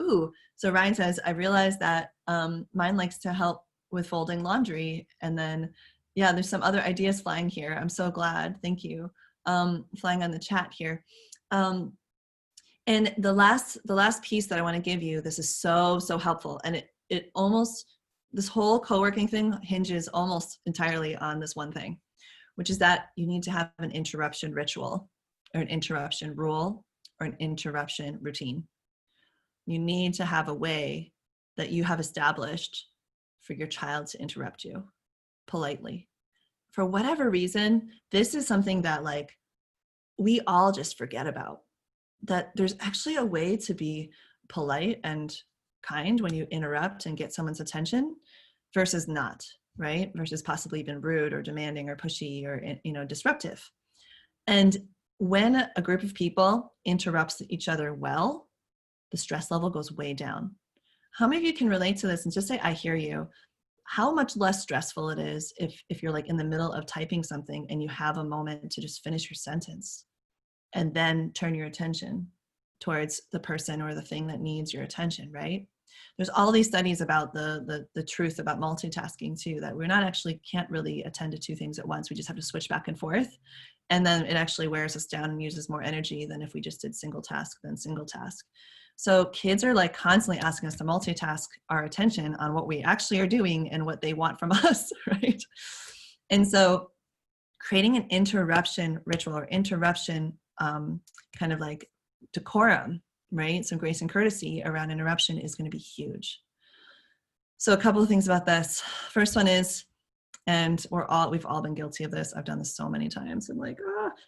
Ooh, so Ryan says, I realized that mine likes to help with folding laundry. And then, yeah, there's some other ideas flying here. I'm so glad. Thank you. Flying on the chat here. And the last piece that I want to give you, this is so helpful. And it almost, this whole co-working thing hinges almost entirely on this one thing, which is that you need to have an interruption ritual or an interruption rule or an interruption routine. You need to have a way that you have established for your child to interrupt you politely. For whatever reason, this is something that like we all just forget about, that there's actually a way to be polite and kind when you interrupt and get someone's attention versus not, right? Versus possibly even rude or demanding or pushy or, disruptive. And when a group of people interrupts each other well, the stress level goes way down. How many of you can relate to this and just say, I hear you? How much less stressful it is if you're like in the middle of typing something and you have a moment to just finish your sentence and then turn your attention towards the person or the thing that needs your attention, right? There's all these studies about the truth about multitasking too, that we're not actually can't really attend to two things at once. We just have to switch back and forth. And then it actually wears us down and uses more energy than if we just did single task than single task. So kids are like constantly asking us to multitask our attention on what we actually are doing and what they want from us, right? And so creating an interruption ritual or interruption kind of like decorum, right? Some grace and courtesy around interruption is going to be huge. So a couple of things about this. First one is, and we've all been guilty of this. I've done this so many times. I'm like,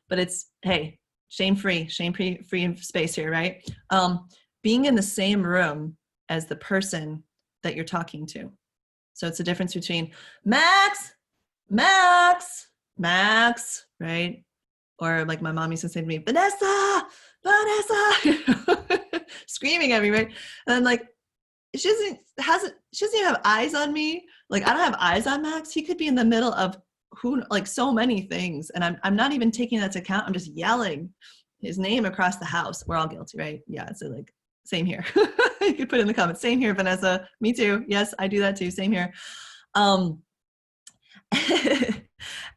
but it's, hey, shame-free space here, right? Being in the same room as the person that you're talking to. So it's the difference between Max, right? Or like my mom used to say to me, Vanessa, screaming at me, right? And I'm like, she doesn't even have eyes on me. Like I don't have eyes on Max. He could be in the middle of so many things. And I'm not even taking that to account. I'm just yelling his name across the house. We're all guilty, right? Yeah. So like, same here. You could put in the comments, same here, Vanessa. Me too. Yes, I do that too. Same here.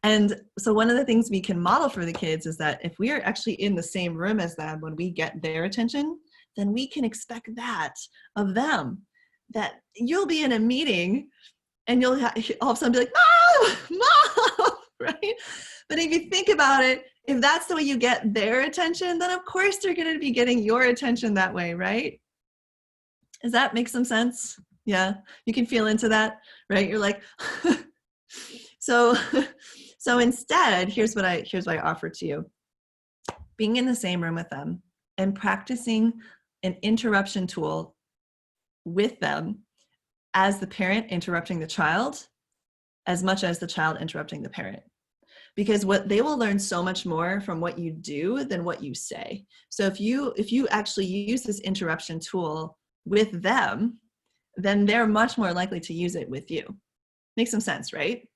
And so one of the things we can model for the kids is that if we are actually in the same room as them when we get their attention, then we can expect that of them, that you'll be in a meeting and you'll all of a sudden be like, Mom, right? But if you think about it, if that's the way you get their attention, then of course they're going to be getting your attention that way, right? Does that make some sense? Yeah, you can feel into that, right? You're like, so instead, here's what I offer to you. Being in the same room with them and practicing an interruption tool with them as the parent interrupting the child, as much as the child interrupting the parent. Because what they will learn so much more from what you do than what you say. So if you actually use this interruption tool with them, then they're much more likely to use it with you. Makes some sense, right?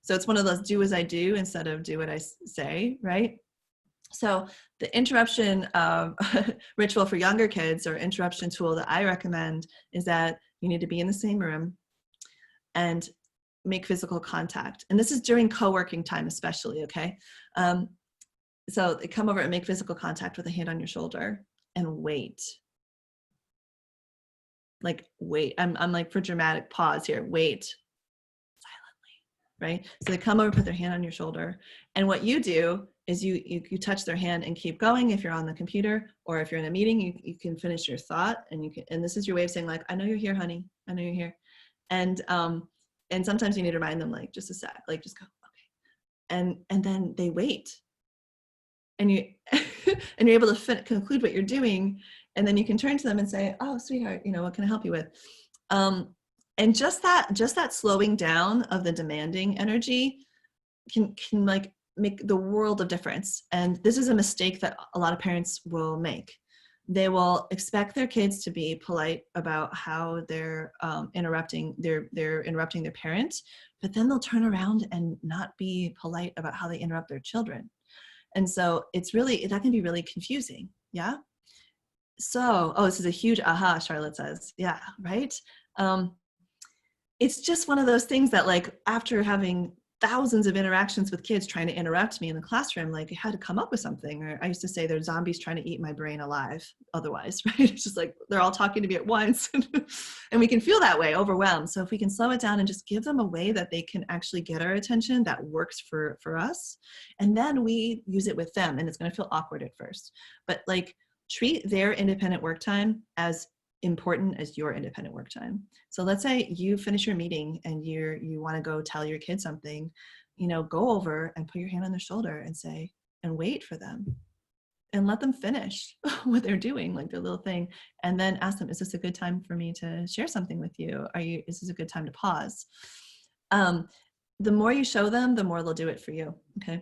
So it's one of those do as I do instead of do what I say, right? So the interruption ritual for younger kids or interruption tool that I recommend is that you need to be in the same room and make physical contact. And this is during co-working time especially, okay? So they come over and make physical contact with a hand on your shoulder and wait. Like wait, I'm like for dramatic pause here, wait silently, right? So they come over, put their hand on your shoulder. And what you do is you touch their hand and keep going if you're on the computer, or if you're in a meeting, you can finish your thought and this is your way of saying like, I know you're here, honey. I know you're here. And sometimes you need to remind them like, just a sec, like just go, okay. And then they wait. And you and you're able to conclude what you're doing. And then you can turn to them and say, oh, sweetheart, what can I help you with? And just that slowing down of the demanding energy can like make the world of difference. And this is a mistake that a lot of parents will make. They will expect their kids to be polite about how they're interrupting their parent, but then they'll turn around and not be polite about how they interrupt their children. And so that can be really confusing. Yeah. So, this is a huge aha, Charlotte says. Yeah, right? It's just one of those things that, like, after having thousands of interactions with kids trying to interrupt me in the classroom, like, I had to come up with something. Or I used to say they're zombies trying to eat my brain alive otherwise, right? It's just like they're all talking to me at once. And we can feel that way, overwhelmed. So if we can slow it down and just give them a way that they can actually get our attention, that works for us. And then we use it with them, and it's going to feel awkward at first. But like, treat their independent work time as important as your independent work time. So let's say you finish your meeting and you want to go tell your kid something, go over and put your hand on their shoulder and say, and wait for them and let them finish what they're doing, like their little thing. And then ask them, is this a good time for me to share something with you? Is this a good time to pause? The more you show them, the more they'll do it for you. Okay.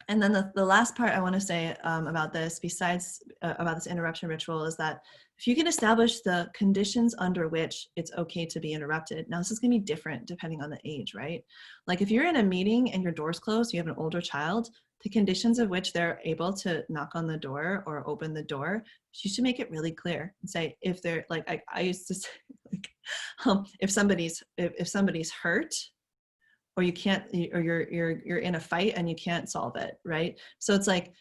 And then the last part I want to say about this, besides about this interruption ritual, is that if you can establish the conditions under which it's okay to be interrupted. Now, this is going to be different depending on the age, right? Like if you're in a meeting and your door's closed, you have an older child, the conditions of which they're able to knock on the door or open the door, you should make it really clear and say, if they're like, I used to say, like, if somebody's hurt, or you can't, or you're in a fight and you can't solve it, right? So it's like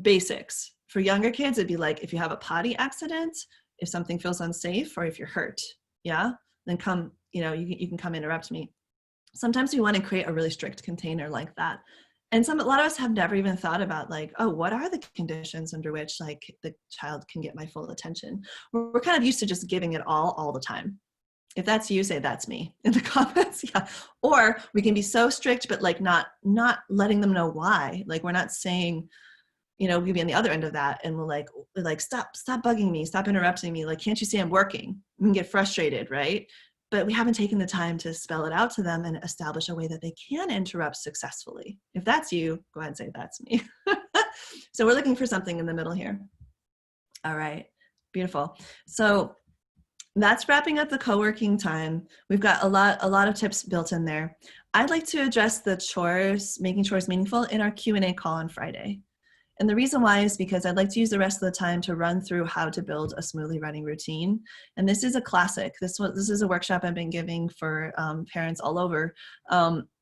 basics. For younger kids, it'd be like, if you have a potty accident, if something feels unsafe, or if you're hurt, yeah, then come, you can come interrupt me. Sometimes we want to create a really strict container like that. And a lot of us have never even thought about like, oh, what are the conditions under which like the child can get my full attention? We're kind of used to just giving it all the time. If that's you, say that's me in the comments. Yeah. Or we can be so strict, but like not letting them know why. Like we're not saying, we'll be on the other end of that, and we're like, stop bugging me, stop interrupting me. Like, can't you see I'm working? We can get frustrated, right? But we haven't taken the time to spell it out to them and establish a way that they can interrupt successfully. If that's you, go ahead and say that's me. So we're looking for something in the middle here. All right, beautiful. So that's wrapping up the co-working time. We've got a lot of tips built in there. I'd like to address the chores, making chores meaningful, in our Q&A call on Friday. And the reason why is because I'd like to use the rest of the time to run through how to build a smoothly running routine. And this is a classic. This is a workshop I've been giving for parents all over.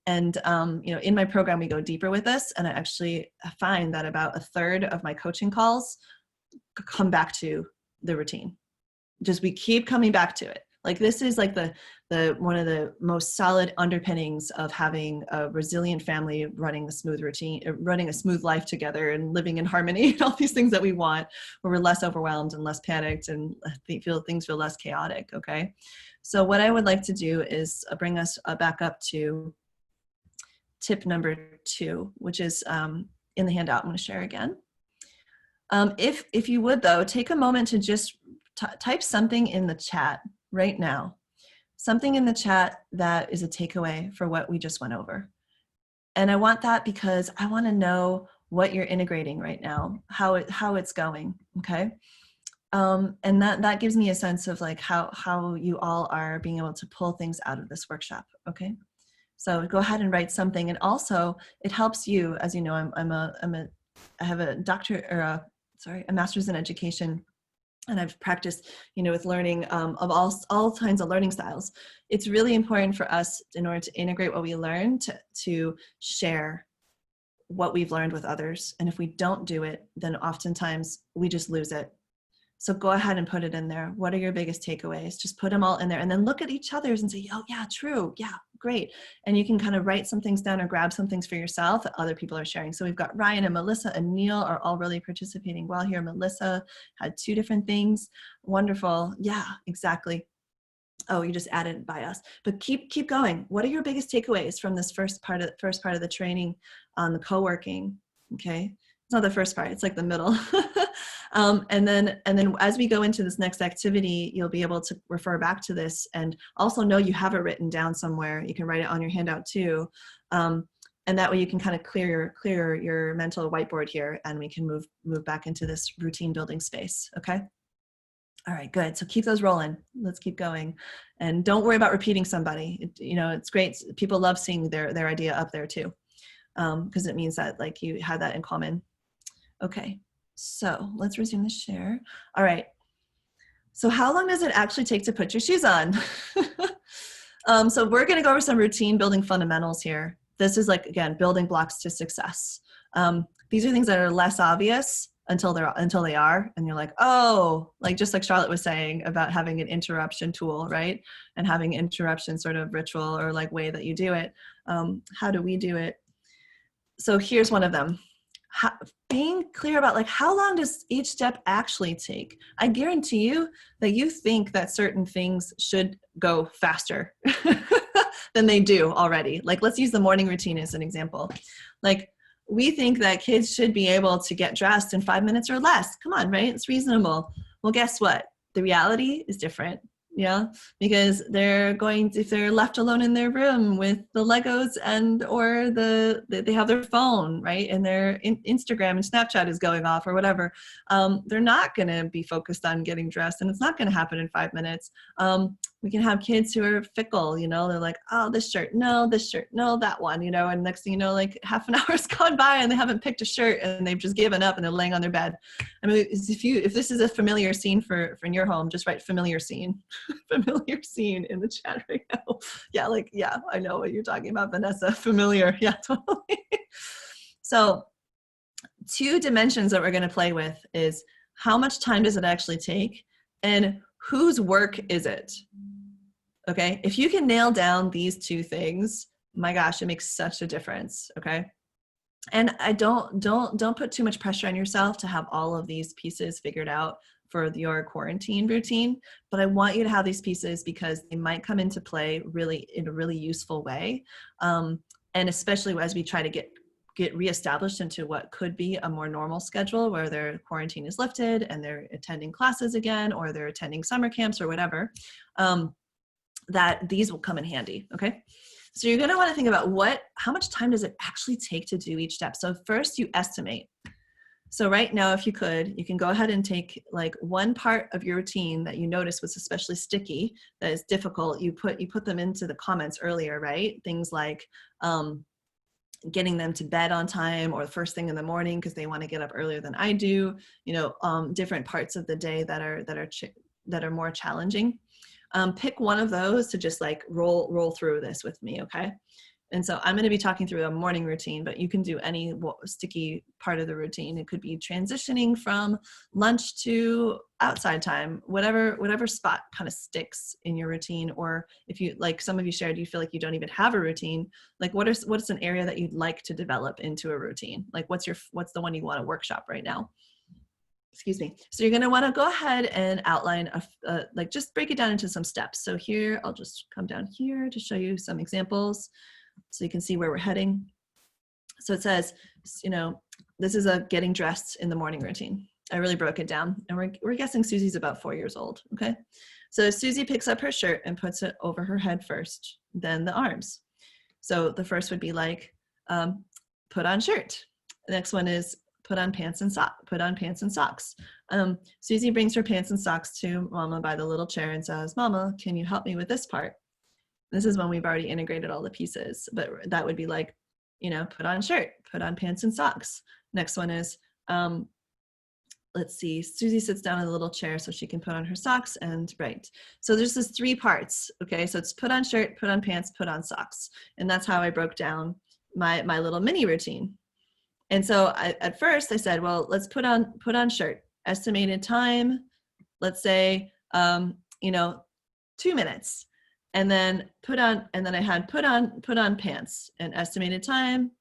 In my program, we go deeper with this. And I actually find that about a third of my coaching calls come back to the routine. Just we keep coming back to it. Like this is like the one of the most solid underpinnings of having a resilient family, running a smooth routine, running a smooth life together, and living in harmony, and all these things that we want, where we're less overwhelmed and less panicked and things feel less chaotic. Okay, so what I would like to do is bring us back up to tip number 2, which is in the handout. I'm going to share again. If you would though, take a moment to just type something in the chat right now, something in the chat that is a takeaway for what we just went over. And I want that because I want to know what you're integrating right now, how it's going. Okay. And that gives me a sense of like how you all are being able to pull things out of this workshop. Okay. So go ahead and write something. And also it helps you, as you know, I have a a master's in education. And I've practiced, with learning of all kinds of learning styles. It's really important for us, in order to integrate what we learn, to share what we've learned with others. And if we don't do it, then oftentimes we just lose it. So go ahead and put it in there. What are your biggest takeaways? Just put them all in there and then look at each other's and say, oh yeah, true. Yeah, great. And you can kind of write some things down or grab some things for yourself that other people are sharing. So we've got Ryan and Melissa and Neil are all really participating well here. Melissa had 2 different things. Wonderful. Yeah, exactly. Oh, you just added by us, but keep going. What are your biggest takeaways from this first part of the training on the co-working? Okay. It's not the first part, it's like the middle. And then as we go into this next activity, you'll be able to refer back to this and also know you have it written down somewhere. You can write it on your handout too. And that way you can kind of clear your mental whiteboard here, and we can move back into this routine building space, okay? All right, good. So keep those rolling. Let's keep going. And don't worry about repeating somebody. It's great. People love seeing their idea up there too, because it means that like you had that in common. Okay, so let's resume the share. All right. So how long does it actually take to put your shoes on? So we're going to go over some routine building fundamentals here. This is like, again, building blocks to success. These are things that are less obvious until they are, and you're like, oh, like just like Charlotte was saying about having an interruption tool, right? And having interruption sort of ritual or like way that you do it. How do we do it? So here's one of them. Being clear about like how long does each step actually take? I guarantee you that you think that certain things should go faster than they do already. Like let's use the morning routine as an example. Like we think that kids should be able to get dressed in 5 minutes or less. Come on, right? It's reasonable. Well, guess what? The reality is different. Yeah, because if they're left alone in their room with the Legos or they have their phone, right? And their Instagram and Snapchat is going off or whatever. They're not going to be focused on getting dressed, and it's not going to happen in 5 minutes. We can have kids who are fickle, they're like, oh, this shirt, no, that one, and next thing you know, like half an hour's gone by and they haven't picked a shirt and they've just given up and they're laying on their bed. I mean, if this is a familiar scene for in your home, just write familiar scene. Familiar scene in the chat right now. Yeah, I know what you're talking about, Vanessa. Familiar. Yeah, totally. So 2 dimensions that we're going to play with is how much time does it actually take and whose work is it? Okay. If you can nail down these 2 things, my gosh, it makes such a difference. Okay. And I don't put too much pressure on yourself to have all of these pieces figured out for your quarantine routine, but I want you to have these pieces because they might come into play really in a really useful way. And especially as we try to get reestablished into what could be a more normal schedule where their quarantine is lifted and they're attending classes again, or they're attending summer camps or whatever, that these will come in handy, okay? So you're gonna wanna think about how much time does it actually take to do each step? So first you estimate. So right now, if you can go ahead and take like one part of your routine that you notice was especially sticky, that is difficult. You put them into the comments earlier, right? Things like getting them to bed on time or the first thing in the morning because they want to get up earlier than I do. Different parts of the day that are more challenging. Pick one of those to just like roll through this with me, okay? And so I'm going to be talking through a morning routine, but you can do any sticky part of the routine. It could be transitioning from lunch to outside time, whatever spot kind of sticks in your routine. Or if you, like some of you shared, you feel like you don't even have a routine, like what's an area that you'd like to develop into a routine? Like what's the one you want to workshop right now? Excuse me. So you're going to want to go ahead and outline, like just break it down into some steps. So here, I'll just come down here to show you some examples, so you can see where we're heading. So it says, this is a getting dressed in the morning routine. I really broke it down, and we're guessing Susie's about 4 years old, okay? So Susie picks up her shirt and puts it over her head first, then the arms. So the first would be like, put on shirt. The next one is put on pants and socks. Susie brings her pants and socks to Mama by the little chair and says, Mama, can you help me with this part? This is when we've already integrated all the pieces, but that would be like, put on shirt, put on pants and socks. Next one is, let's see, Susie sits down in a little chair so she can put on her socks and right. So there's this 3 parts, okay? So it's put on shirt, put on pants, put on socks. And that's how I broke down my little mini routine. And so at first I said, well, let's put on shirt, estimated time, let's say, 2 minutes. And then I had put on pants, and estimated time,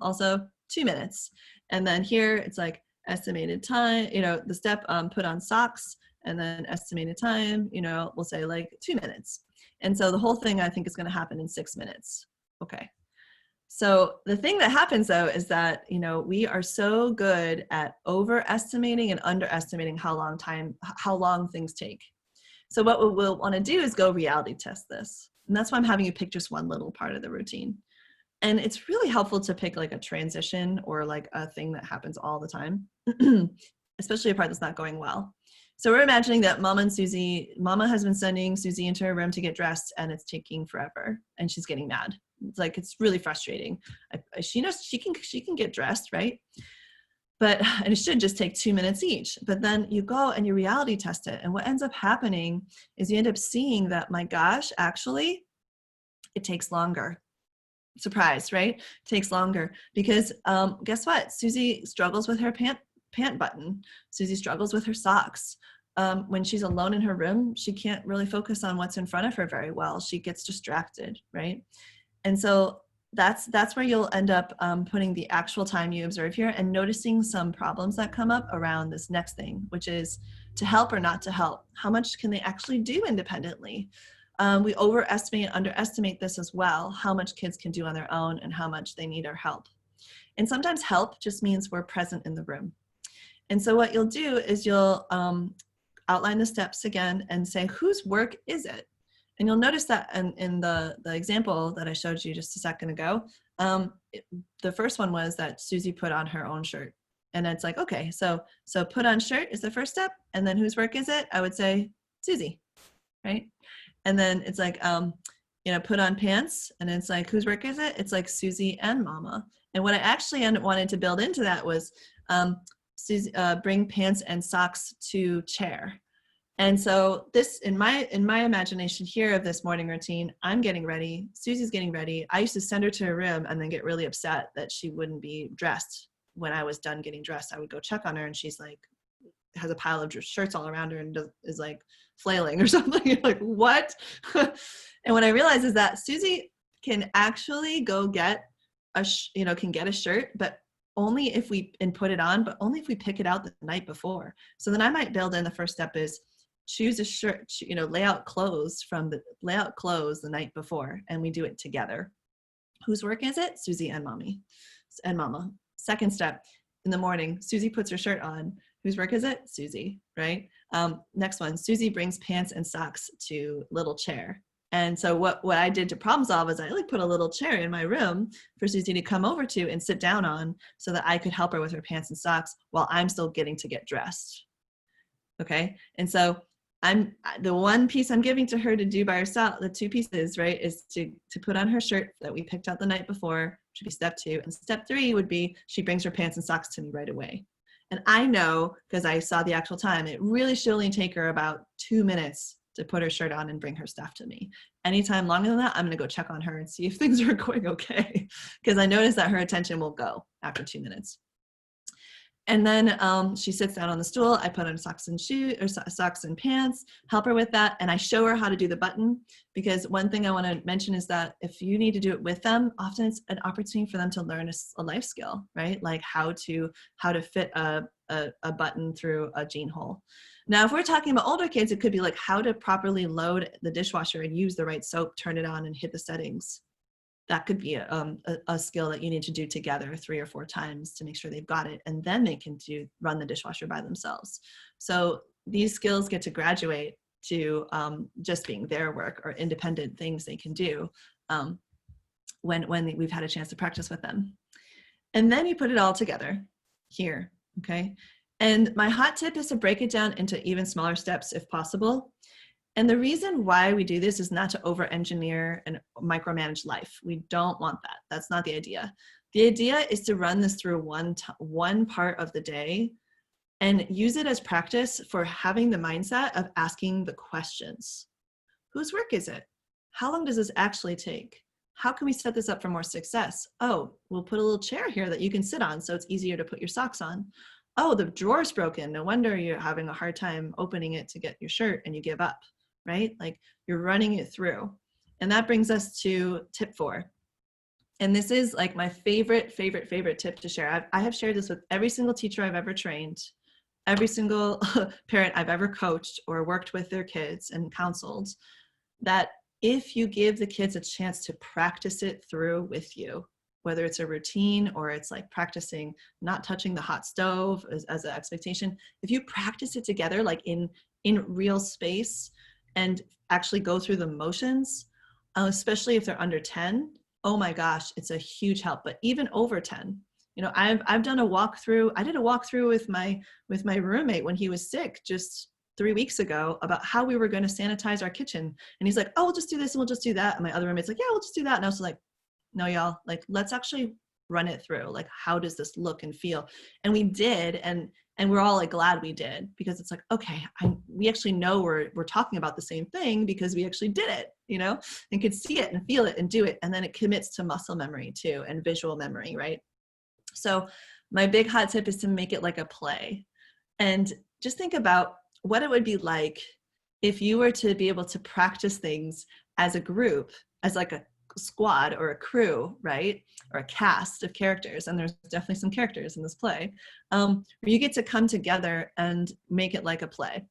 also 2 minutes. And then here it's like estimated time, the step, put on socks, and then estimated time, we'll say like 2 minutes. And so the whole thing I think is going to happen in 6 minutes. Okay. So the thing that happens though is that, we are so good at overestimating and underestimating how long things take. So what we'll want to do is go reality test this. And that's why I'm having you pick just one little part of the routine. And it's really helpful to pick like a transition or like a thing that happens all the time, especially a part that's not going well. So we're imagining that Mama has been sending Susie into her room to get dressed, and it's taking forever, and she's getting mad. It's like, it's really frustrating. She knows she can get dressed, right? And it should just take 2 minutes each. But then you go and you reality test it. And what ends up happening is you end up seeing that, my gosh, actually, it takes longer. Surprise, right? It takes longer because guess what? Susie struggles with her pant button. Susie struggles with her socks. When she's alone in her room, she can't really focus on what's in front of her very well. She gets distracted, right? And so that's where you'll end up putting the actual time you observe here and noticing some problems that come up around this next thing, which is to help or not to help. How much can they actually do independently? We overestimate and underestimate this as well, how much kids can do on their own and how much they need our help. And sometimes help just means we're present in the room. And so what you'll do is you'll outline the steps again and say, whose work is it? And you'll notice that in the example that I showed you just a second ago, the first one was that Susie put on her own shirt. And it's like, okay, so put on shirt is the first step. And then whose work is it? I would say Susie, right? And then it's like, put on pants. And it's like, whose work is it? It's like Susie and Mama. And what I actually wanted to build into that was Susie, bring pants and socks to chair. And so this, in my imagination here of this morning routine, I'm getting ready, Susie's getting ready. I used to send her to her room and then get really upset that she wouldn't be dressed. When I was done getting dressed, I would go check on her and she's like, has a pile of shirts all around her and is like flailing or something. You're like, what? And what I realized is that Susie can actually go get can get a shirt, but only if we put it on, but only if we pick it out the night before. So then I might build in the first step is choose a shirt, lay out clothes the night before, and we do it together. Whose work is it? Susie and Mama. Second step, in the morning, Susie puts her shirt on. Whose work is it? Susie, right? Next one, Susie brings pants and socks to little chair. And so what I did to problem solve is I put a little chair in my room for Susie to come over to and sit down on so that I could help her with her pants and socks while I'm still getting to get dressed. Okay. And so the one piece I'm giving to her to do by herself, the two pieces, right, is to put on her shirt that we picked out the night before, which would be step 2. And step 3 would be she brings her pants and socks to me right away. And I know, because I saw the actual time, it really should only take her about 2 minutes to put her shirt on and bring her stuff to me. Anytime longer than that, I'm going to go check on her and see if things are going okay. Because I noticed that her attention will go after 2 minutes. And then she sits down on the stool. I put on socks and pants, help her with that. And I show her how to do the button, because one thing I want to mention is that if you need to do it with them, often it's an opportunity for them to learn a life skill, right? Like how to fit a button through a jean hole. Now, if we're talking about older kids, it could be like how to properly load the dishwasher and use the right soap, turn it on and hit the settings. That could be a skill that you need to do together 3 or 4 times to make sure they've got it. And then they can run the dishwasher by themselves. So these skills get to graduate to just being their work or independent things they can do when we've had a chance to practice with them. And then you put it all together here, okay? And my hot tip is to break it down into even smaller steps if possible. And the reason why we do this is not to over-engineer and micromanage life. We don't want that. That's not the idea. The idea is to run this through one part of the day and use it as practice for having the mindset of asking the questions. Whose work is it? How long does this actually take? How can we set this up for more success? Oh, we'll put a little chair here that you can sit on so it's easier to put your socks on. Oh, the drawer's broken. No wonder you're having a hard time opening it to get your shirt and you give up. Right? Like you're running it through. And that brings us to tip 4. And this is like my favorite tip to share. I have shared this with every single teacher I've ever trained, every single parent I've ever coached or worked with their kids and counseled, that if you give the kids a chance to practice it through with you, whether it's a routine or it's like practicing not touching the hot stove as an expectation, if you practice it together, like in real space, and actually go through the motions, especially if they're under 10, oh my gosh, it's a huge help. But even over 10, you know, I've done a walkthrough. I did a walkthrough with my roommate when he was sick just 3 weeks ago about how we were going to sanitize our kitchen. And he's like, oh, we'll just do this and we'll just do that. And my other roommate's like, yeah, we'll just do that. And I was like, no, y'all, like, let's actually run it through. Like, how does this look and feel? And we did. And we're all like glad we did, because it's like, okay, we actually know we're talking about the same thing because we actually did it, you know, and could see it and feel it and do it. And then it commits to muscle memory too, and visual memory, right? So my big hot tip is to make it like a play. And just think about what it would be like if you were to be able to practice things as a group, as like a squad or a crew, right? Or a cast of characters. And there's definitely some characters in this play, where you get to come together and make it like a play.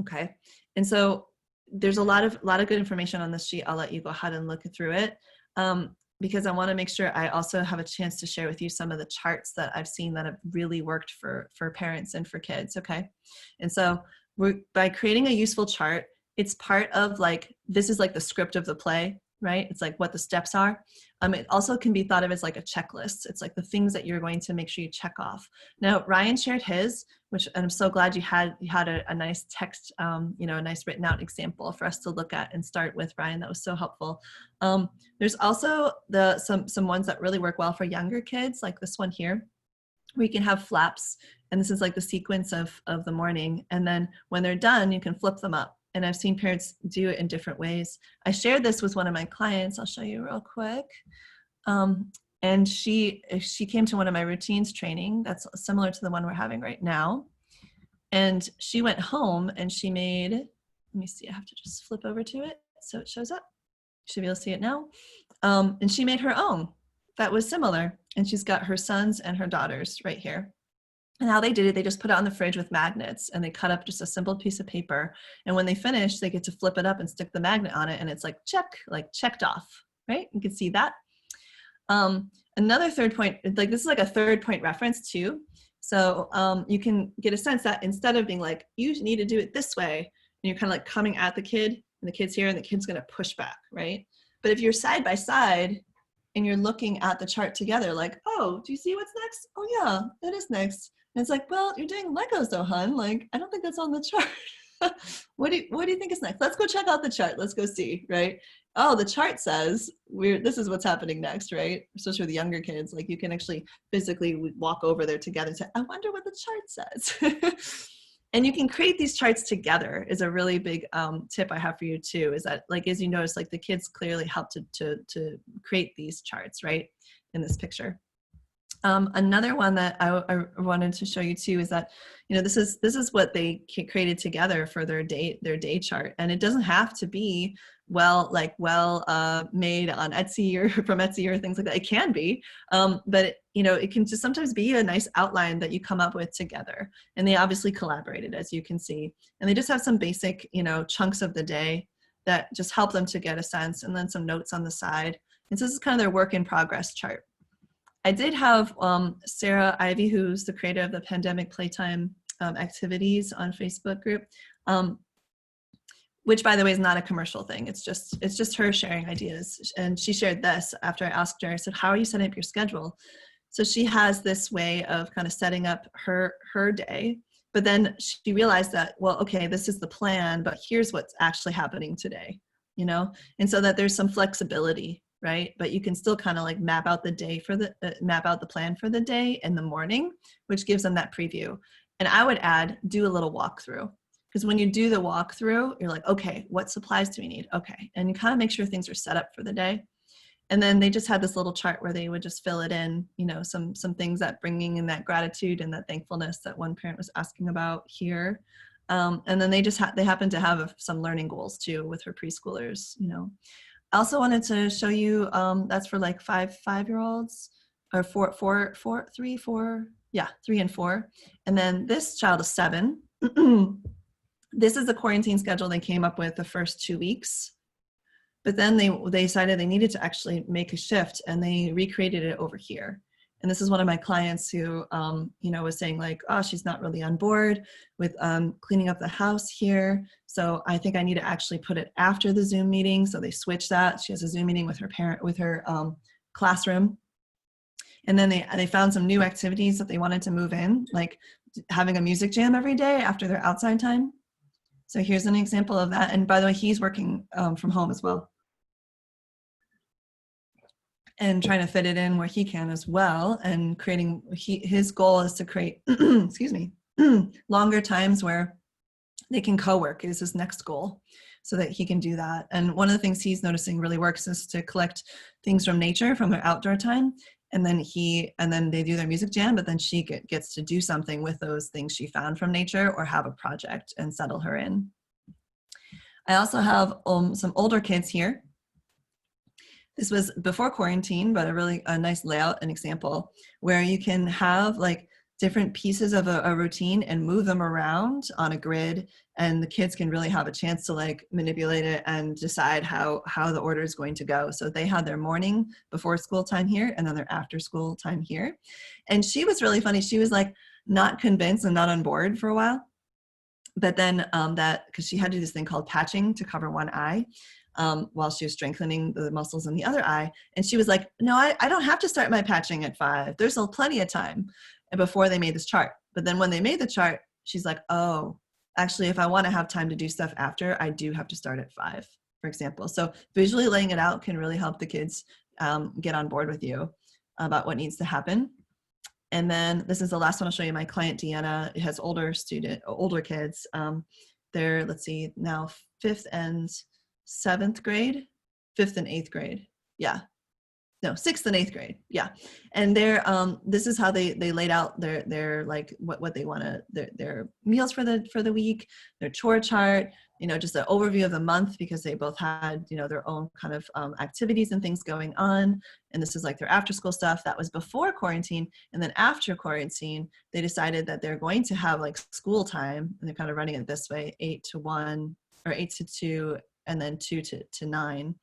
Okay. And so there's a lot of good information on this sheet. I'll let you go ahead and look through it, because I want to make sure I also have a chance to share with you some of the charts that I've seen that have really worked for parents and for kids. Okay. And so by creating a useful chart, it's part of like, this is like the script of the play, right? It's like what the steps are. It also can be thought of as like a checklist. It's like the things that you're going to make sure you check off. Now, Ryan shared his, which I'm so glad you had a nice text, you know, a nice written out example for us to look at and start with, Ryan. That was so helpful. There's also some ones that really work well for younger kids, like this one here, where you can have flaps. And this is like the sequence of the morning. And then when they're done, you can flip them up. And I've seen parents do it in different ways. I shared this with one of my clients. I'll show you real quick. And she came to one of my routines training that's similar to the one we're having right now. And she went home and she made, let me see, I have to just flip over to it so it shows up. You should be able to see it now. And she made her own that was similar. And she's got her sons and her daughters right here. And how they did it, they just put it on the fridge with magnets, and they cut up just a simple piece of paper. And when they finish, they get to flip it up and stick the magnet on it. And it's like, check, like checked off, right? You can see that. Another third point, like this is like a third point reference too. So you can get a sense that instead of being like, you need to do it this way, and you're kind of like coming at the kid, and the kid's here and the kid's going to push back, right? But if you're side by side and you're looking at the chart together, like, oh, do you see what's next? Oh yeah, that is next. And it's like, well, you're doing Legos though, hun. Like, I don't think that's on the chart. What do you think is next? Let's go check out the chart. Let's go see, right? Oh, the chart says this is what's happening next, right? Especially with younger kids, like you can actually physically walk over there together and say, I wonder what the chart says. And you can create these charts together is a really big tip I have for you too, is that like, as you notice, like the kids clearly help to create these charts, right? In this picture. Another one that I wanted to show you too is that, you know, this is what they created together for their day chart, and it doesn't have to be made on Etsy or from Etsy or things like that. It can be, but you know, it can just sometimes be a nice outline that you come up with together. And they obviously collaborated, as you can see, and they just have some basic, you know, chunks of the day that just help them to get a sense, and then some notes on the side. And so this is kind of their work in progress chart. I did have Sarah Ivy, who's the creator of the Pandemic Playtime activities on Facebook group, which by the way is not a commercial thing. It's just her sharing ideas. And she shared this after I asked her, I said, how are you setting up your schedule? So she has this way of kind of setting up her day, but then she realized that, well, okay, this is the plan, but here's what's actually happening today, you know? And so that there's some flexibility, right? But you can still kind of like map out the plan for the day in the morning, which gives them that preview. And I would add, do a little walkthrough, because when you do the walkthrough, you're like, okay, what supplies do we need? Okay. And you kind of make sure things are set up for the day. And then they just had this little chart where they would just fill it in, you know, some things that bringing in that gratitude and that thankfulness that one parent was asking about here. And then they happen to have some learning goals too with her preschoolers, you know. I also wanted to show you, that's for like 5-year-olds or 3 and 4. And then this child is 7. This is the quarantine schedule they came up with the first 2 weeks. But then they decided they needed to actually make a shift, and they recreated it over here. And this is one of my clients who, was saying like, oh, she's not really on board with cleaning up the house here. So I think I need to actually put it after the Zoom meeting. So they switch that. She has a Zoom meeting with her classroom. And then they found some new activities that they wanted to move in, like having a music jam every day after their outside time. So here's an example of that. And by the way, he's working from home as well, and trying to fit it in where he can as well. And his goal is to create, excuse me, longer times where they can co-work is his next goal, so that he can do that. And one of the things he's noticing really works is to collect things from nature, from their outdoor time. And then they do their music jam, but then she gets to do something with those things she found from nature, or have a project and settle her in. I also have some older kids here. This was before quarantine, but a nice layout and example where you can have like different pieces of a routine and move them around on a grid, and the kids can really have a chance to like manipulate it and decide how the order is going to go. So they had their morning before school time here, and then their after school time here. And she was really funny. She was like not convinced and not on board for a while, but then because she had to do this thing called patching to cover one eye, while she was strengthening the muscles in the other eye. And she was like, no, I don't have to start my patching at 5. There's still plenty of time. And before they made this chart. But then when they made the chart, she's like, oh, actually, if I want to have time to do stuff after, I do have to start at 5, for example. So visually laying it out can really help the kids get on board with you about what needs to happen. And then this is the last one I'll show you. My client, Deanna, has older kids. They're, let's see, now 5th and 7th grade, 5th and 8th grade. Yeah. No, 6th and 8th grade. Yeah. And they're, this is how they laid out their like what they want to, their meals for the week, their chore chart, just an overview of the month, because they both had, their own kind of activities and things going on. And this is like their after school stuff. That was before quarantine. And then after quarantine, they decided that they're going to have like school time, and they're kind of running it this way, 8 to 1 or 8 to 2, and then 2 to 9.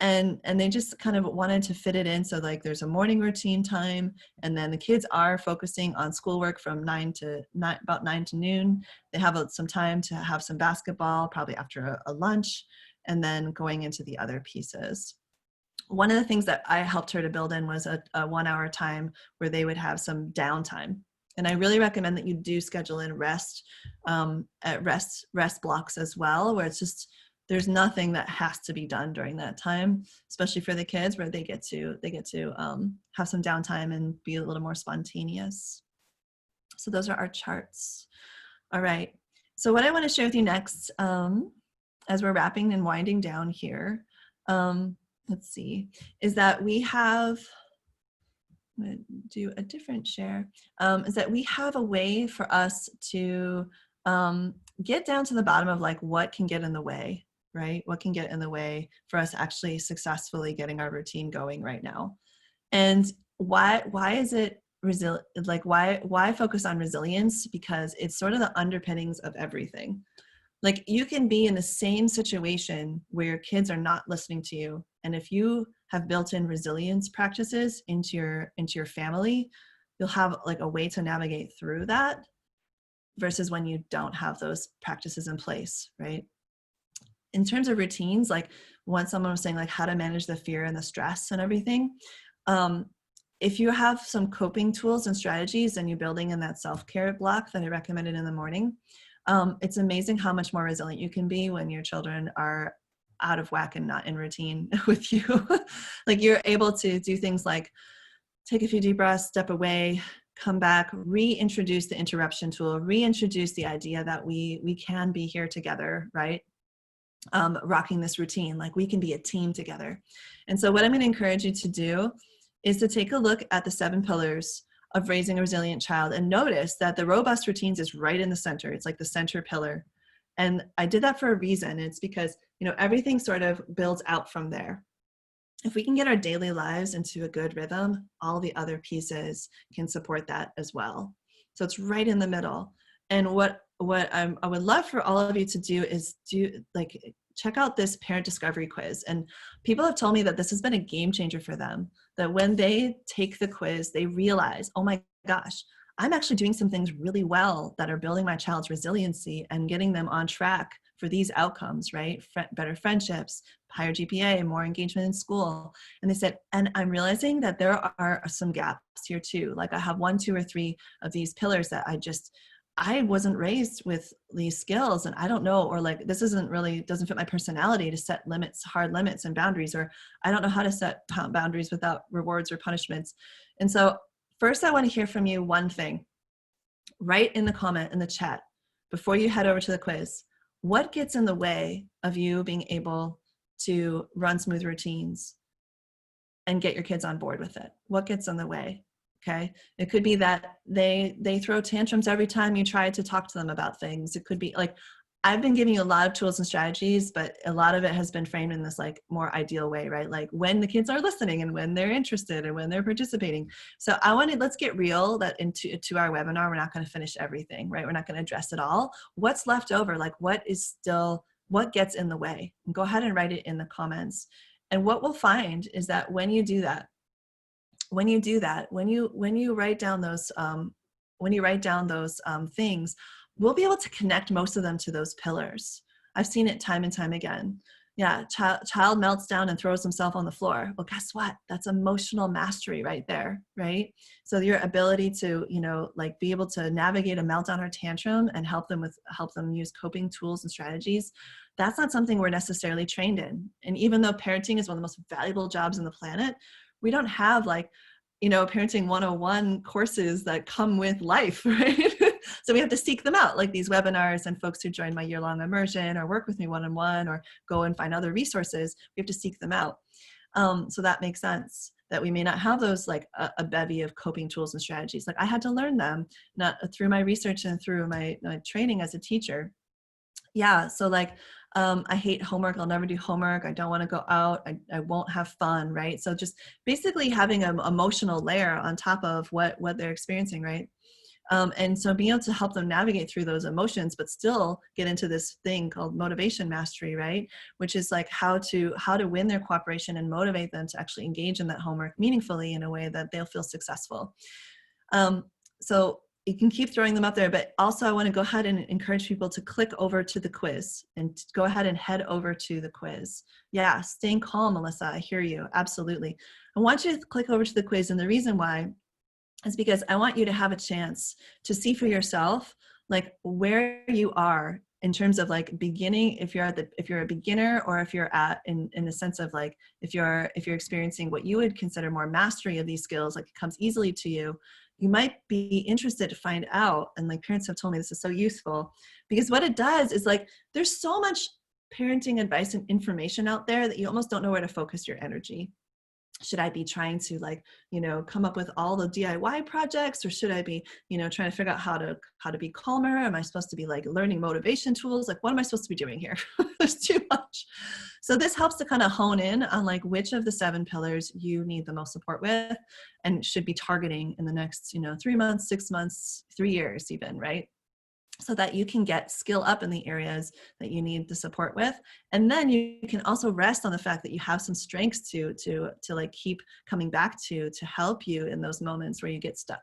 And they just kind of wanted to fit it in. So like there's a morning routine time, and then the kids are focusing on schoolwork from about 9 to noon. They have some time to have some basketball, probably after a lunch, and then going into the other pieces. One of the things that I helped her to build in was a 1-hour time where they would have some downtime. And I really recommend that you do schedule in rest blocks as well, where it's just, there's nothing that has to be done during that time, especially for the kids, where they get to have some downtime and be a little more spontaneous. So those are our charts. All right. So what I want to share with you next, as we're wrapping and winding down here, let's see, is that we have, I'm going to do a different share, is that we have a way for us to get down to the bottom of like what can get in the way. Right? What can get in the way for us actually successfully getting our routine going right now? And why is it why focus on resilience? Because it's sort of the underpinnings of everything. Like you can be in the same situation where your kids are not listening to you. And if you have built in resilience practices into your family, you'll have like a way to navigate through that versus when you don't have those practices in place, right? In terms of routines, like when someone was saying like how to manage the fear and the stress and everything, if you have some coping tools and strategies and you're building in that self-care block that I recommended in the morning, it's amazing how much more resilient you can be when your children are out of whack and not in routine with you. Like you're able to do things like take a few deep breaths, step away, come back, reintroduce the interruption tool, reintroduce the idea that we can be here together, right? Rocking this routine, like we can be a team together. And so what I'm going to encourage you to do is to take a look at the 7 pillars of raising a resilient child and notice that the robust routines is right in the center. It's like the center pillar. And I did that for a reason. It's because, everything sort of builds out from there. If we can get our daily lives into a good rhythm, all the other pieces can support that as well. So it's right in the middle. And what I would love for all of you to do is check out this parent discovery quiz. And people have told me that this has been a game changer for them, that when they take the quiz, they realize, oh my gosh, I'm actually doing some things really well that are building my child's resiliency and getting them on track for these outcomes, right? Better friendships, higher GPA, more engagement in school. And they said, and I'm realizing that there are some gaps here too. Like I have 1, 2, or 3 of these pillars that I wasn't raised with these skills, and I don't know, or like, this doesn't fit my personality to set limits, hard limits and boundaries, or I don't know how to set boundaries without rewards or punishments. And so first I want to hear from you one thing. Write in the comment in the chat before you head over to the quiz. What gets in the way of you being able to run smooth routines and get your kids on board with it? What gets in the way? Okay. It could be that they throw tantrums every time you try to talk to them about things. It could be like, I've been giving you a lot of tools and strategies, but a lot of it has been framed in this like more ideal way, right? Like when the kids are listening and when they're interested and when they're participating. So let's get real that into our webinar, we're not going to finish everything, right? We're not going to address it all. What's left over? Like what gets in the way? And go ahead and write it in the comments. And what we'll find is that when you write down those things, we'll be able to connect most of them to those pillars. I've seen it time and time again. Yeah, child melts down and throws himself on the floor. Well, guess what? That's emotional mastery right there, right? So your ability to, like be able to navigate a meltdown or tantrum and help them use coping tools and strategies, that's not something we're necessarily trained in. And even though parenting is one of the most valuable jobs on the planet, we don't have parenting 101 courses that come with life, right? So we have to seek them out, like these webinars and folks who join my year-long immersion or work with me one-on-one or go and find other resources. We have to seek them out. So that makes sense that we may not have those like a bevy of coping tools and strategies. Like I had to learn them not through my research and through my training as a teacher. Yeah, so like I hate homework. I'll never do homework. I don't want to go out. I won't have fun, right? So just basically having an emotional layer on top of what they're experiencing, right? And so being able to help them navigate through those emotions, but still get into this thing called motivation mastery, right? Which is like how to win their cooperation and motivate them to actually engage in that homework meaningfully in a way that they'll feel successful. So you can keep throwing them up there, but also I want to go ahead and encourage people to click over to the quiz and go ahead and head over to the quiz. Yeah, staying calm, Melissa, I hear you. Absolutely. I want you to click over to the quiz, and the reason why is because I want you to have a chance to see for yourself, like where you are in terms of like beginning, if you're a beginner, or if you're in the sense of like, if you're experiencing what you would consider more mastery of these skills, like it comes easily to you, you might be interested to find out. And like parents have told me this is so useful, because what it does is like, there's so much parenting advice and information out there that you almost don't know where to focus your energy. Should I be trying to like, come up with all the DIY projects, or should I be, trying to figure out how to be calmer? Am I supposed to be like learning motivation tools? Like, what am I supposed to be doing here? There's too much. So this helps to kind of hone in on like which of the 7 pillars you need the most support with and should be targeting in the next, 3 months, 6 months, 3 years even, right? So that you can get skill up in the areas that you need the support with. And then you can also rest on the fact that you have some strengths to like keep coming back to help you in those moments where you get stuck.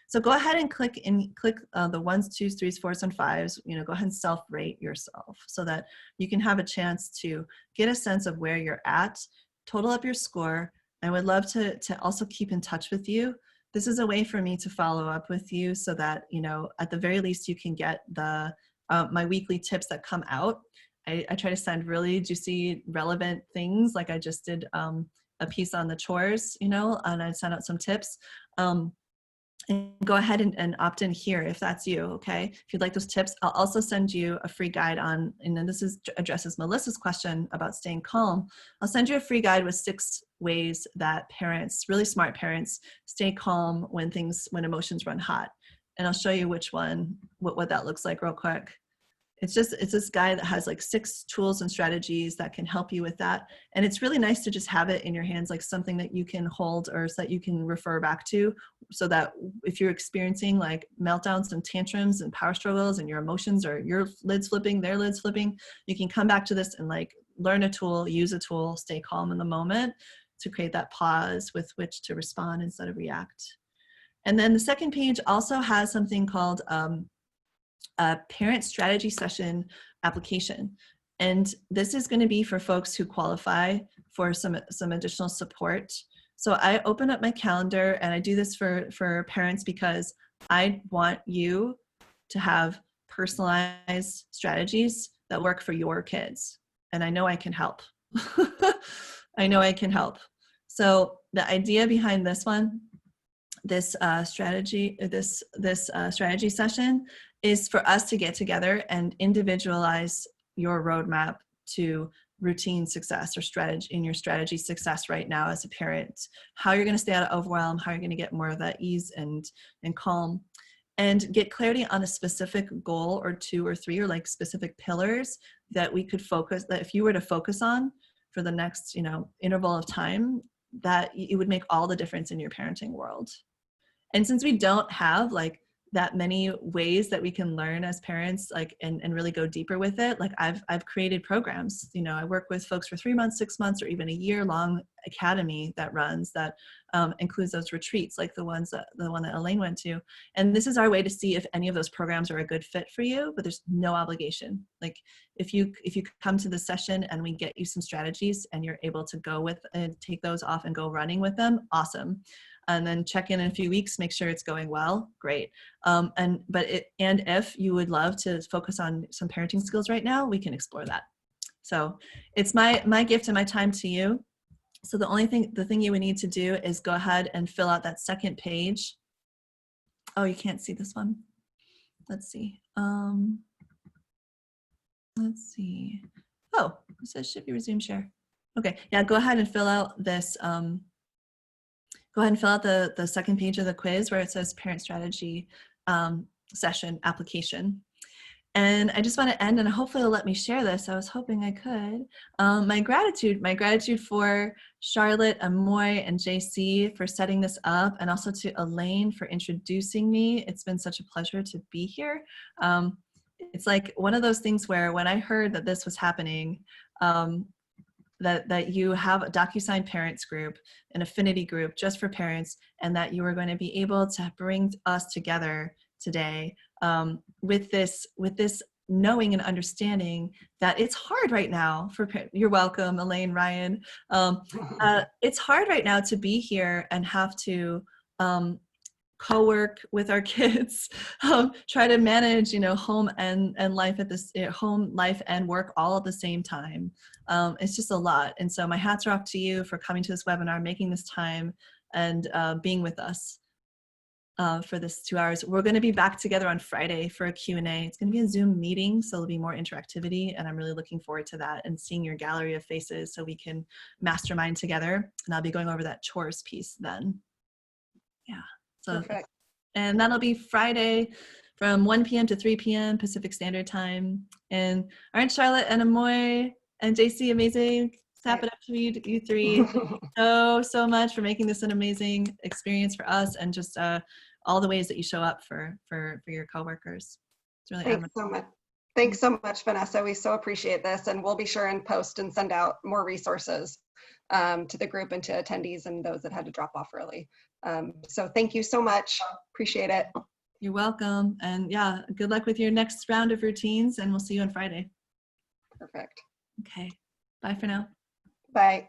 So go ahead and click the 1s, 2s, 3s, 4s, and 5s, go ahead and self-rate yourself so that you can have a chance to get a sense of where you're at, total up your score. I would love to also keep in touch with you. This is a way for me to follow up with you so that, at the very least, you can get my weekly tips that come out. I try to send really juicy, relevant things. Like I just did a piece on the chores, and I sent out some tips. And go ahead and opt in here if that's you, okay? If you'd like those tips, I'll also send you a free guide on, and then this addresses Melissa's question about staying calm. I'll send you a free guide with 6 ways that parents, really smart parents, stay calm when emotions run hot. And I'll show you which one, what that looks like real quick. it's this guide that has like 6 tools and strategies that can help you with that. And it's really nice to just have it in your hands, like something that you can hold or so that you can refer back to, so that if you're experiencing like meltdowns and tantrums and power struggles and your emotions or your lids flipping, their lids flipping, you can come back to this and like learn a tool, use a tool, stay calm in the moment to create that pause with which to respond instead of react. And then the second page also has something called a parent strategy session application. And this is going to be for folks who qualify for some additional support. So I open up my calendar, and I do this for parents because I want you to have personalized strategies that work for your kids. And I know I can help. I know I can help. So the idea behind this one, this strategy session, is for us to get together and individualize your roadmap to routine success or strategy in your strategy success right now as a parent, how you're going to stay out of overwhelm, how you're going to get more of that ease and calm, and get clarity on a specific goal or 2 or 3 or like specific pillars that we could focus, that if you were to focus on for the next, interval of time, that it would make all the difference in your parenting world. And since we don't have like that many ways that we can learn as parents, like, and really go deeper with it, like I've created programs. I work with folks for 3 months, 6 months, or even a year-long academy that runs that includes those retreats, like the one that Elaine went to. And this is our way to see if any of those programs are a good fit for you, but there's no obligation. Like if you come to the session and we get you some strategies and you're able to go with and take those off and go running with them, awesome. And then check in a few weeks, make sure it's going well, great. And if you would love to focus on some parenting skills right now, we can explore that. So it's my gift and my time to you. So the thing you would need to do is go ahead and fill out that second page. Oh, you can't see this one. Let's see. Let's see. Oh, it says should be resume share. Okay, yeah, go ahead and fill out this. Go ahead and fill out the second page of the quiz where it says parent strategy session application. And I just want to end, and hopefully it'll let me share this. I was hoping I could. My gratitude for Charlotte, Amoy, and JC for setting this up, and also to Elaine for introducing me. It's been such a pleasure to be here. It's like one of those things where when I heard that this was happening, that you have a DocuSign parents group, an affinity group just for parents, and that you are going to be able to bring us together today with this knowing and understanding that it's hard right now for you're welcome, Elaine, Ryan. It's hard right now to be here and have to co-work with our kids, try to manage, home and life at this home life and work all at the same time. It's just a lot. And so my hats are off to you for coming to this webinar, making this time, and being with us for this 2 hours. We're going to be back together on Friday for a Q&A. It's going to be a Zoom meeting, so there'll be more interactivity, and I'm really looking forward to that and seeing your gallery of faces so we can mastermind together. And I'll be going over that chores piece then. Yeah. So, perfect. And that'll be Friday from 1 p.m. to 3 p.m. Pacific Standard Time. And aren't Charlotte and Amoy and JC amazing? Tap it up to you three. Thank you so much for making this an amazing experience for us, and just all the ways that you show up for your coworkers. It's really Thanks so much. Thanks so much, Vanessa. We so appreciate this, and we'll be sure and post and send out more resources to the group and to attendees and those that had to drop off early. So thank you so much. Appreciate it. You're welcome. And yeah, good luck with your next round of routines, and we'll see you on Friday. Perfect. Okay. Bye for now. Bye.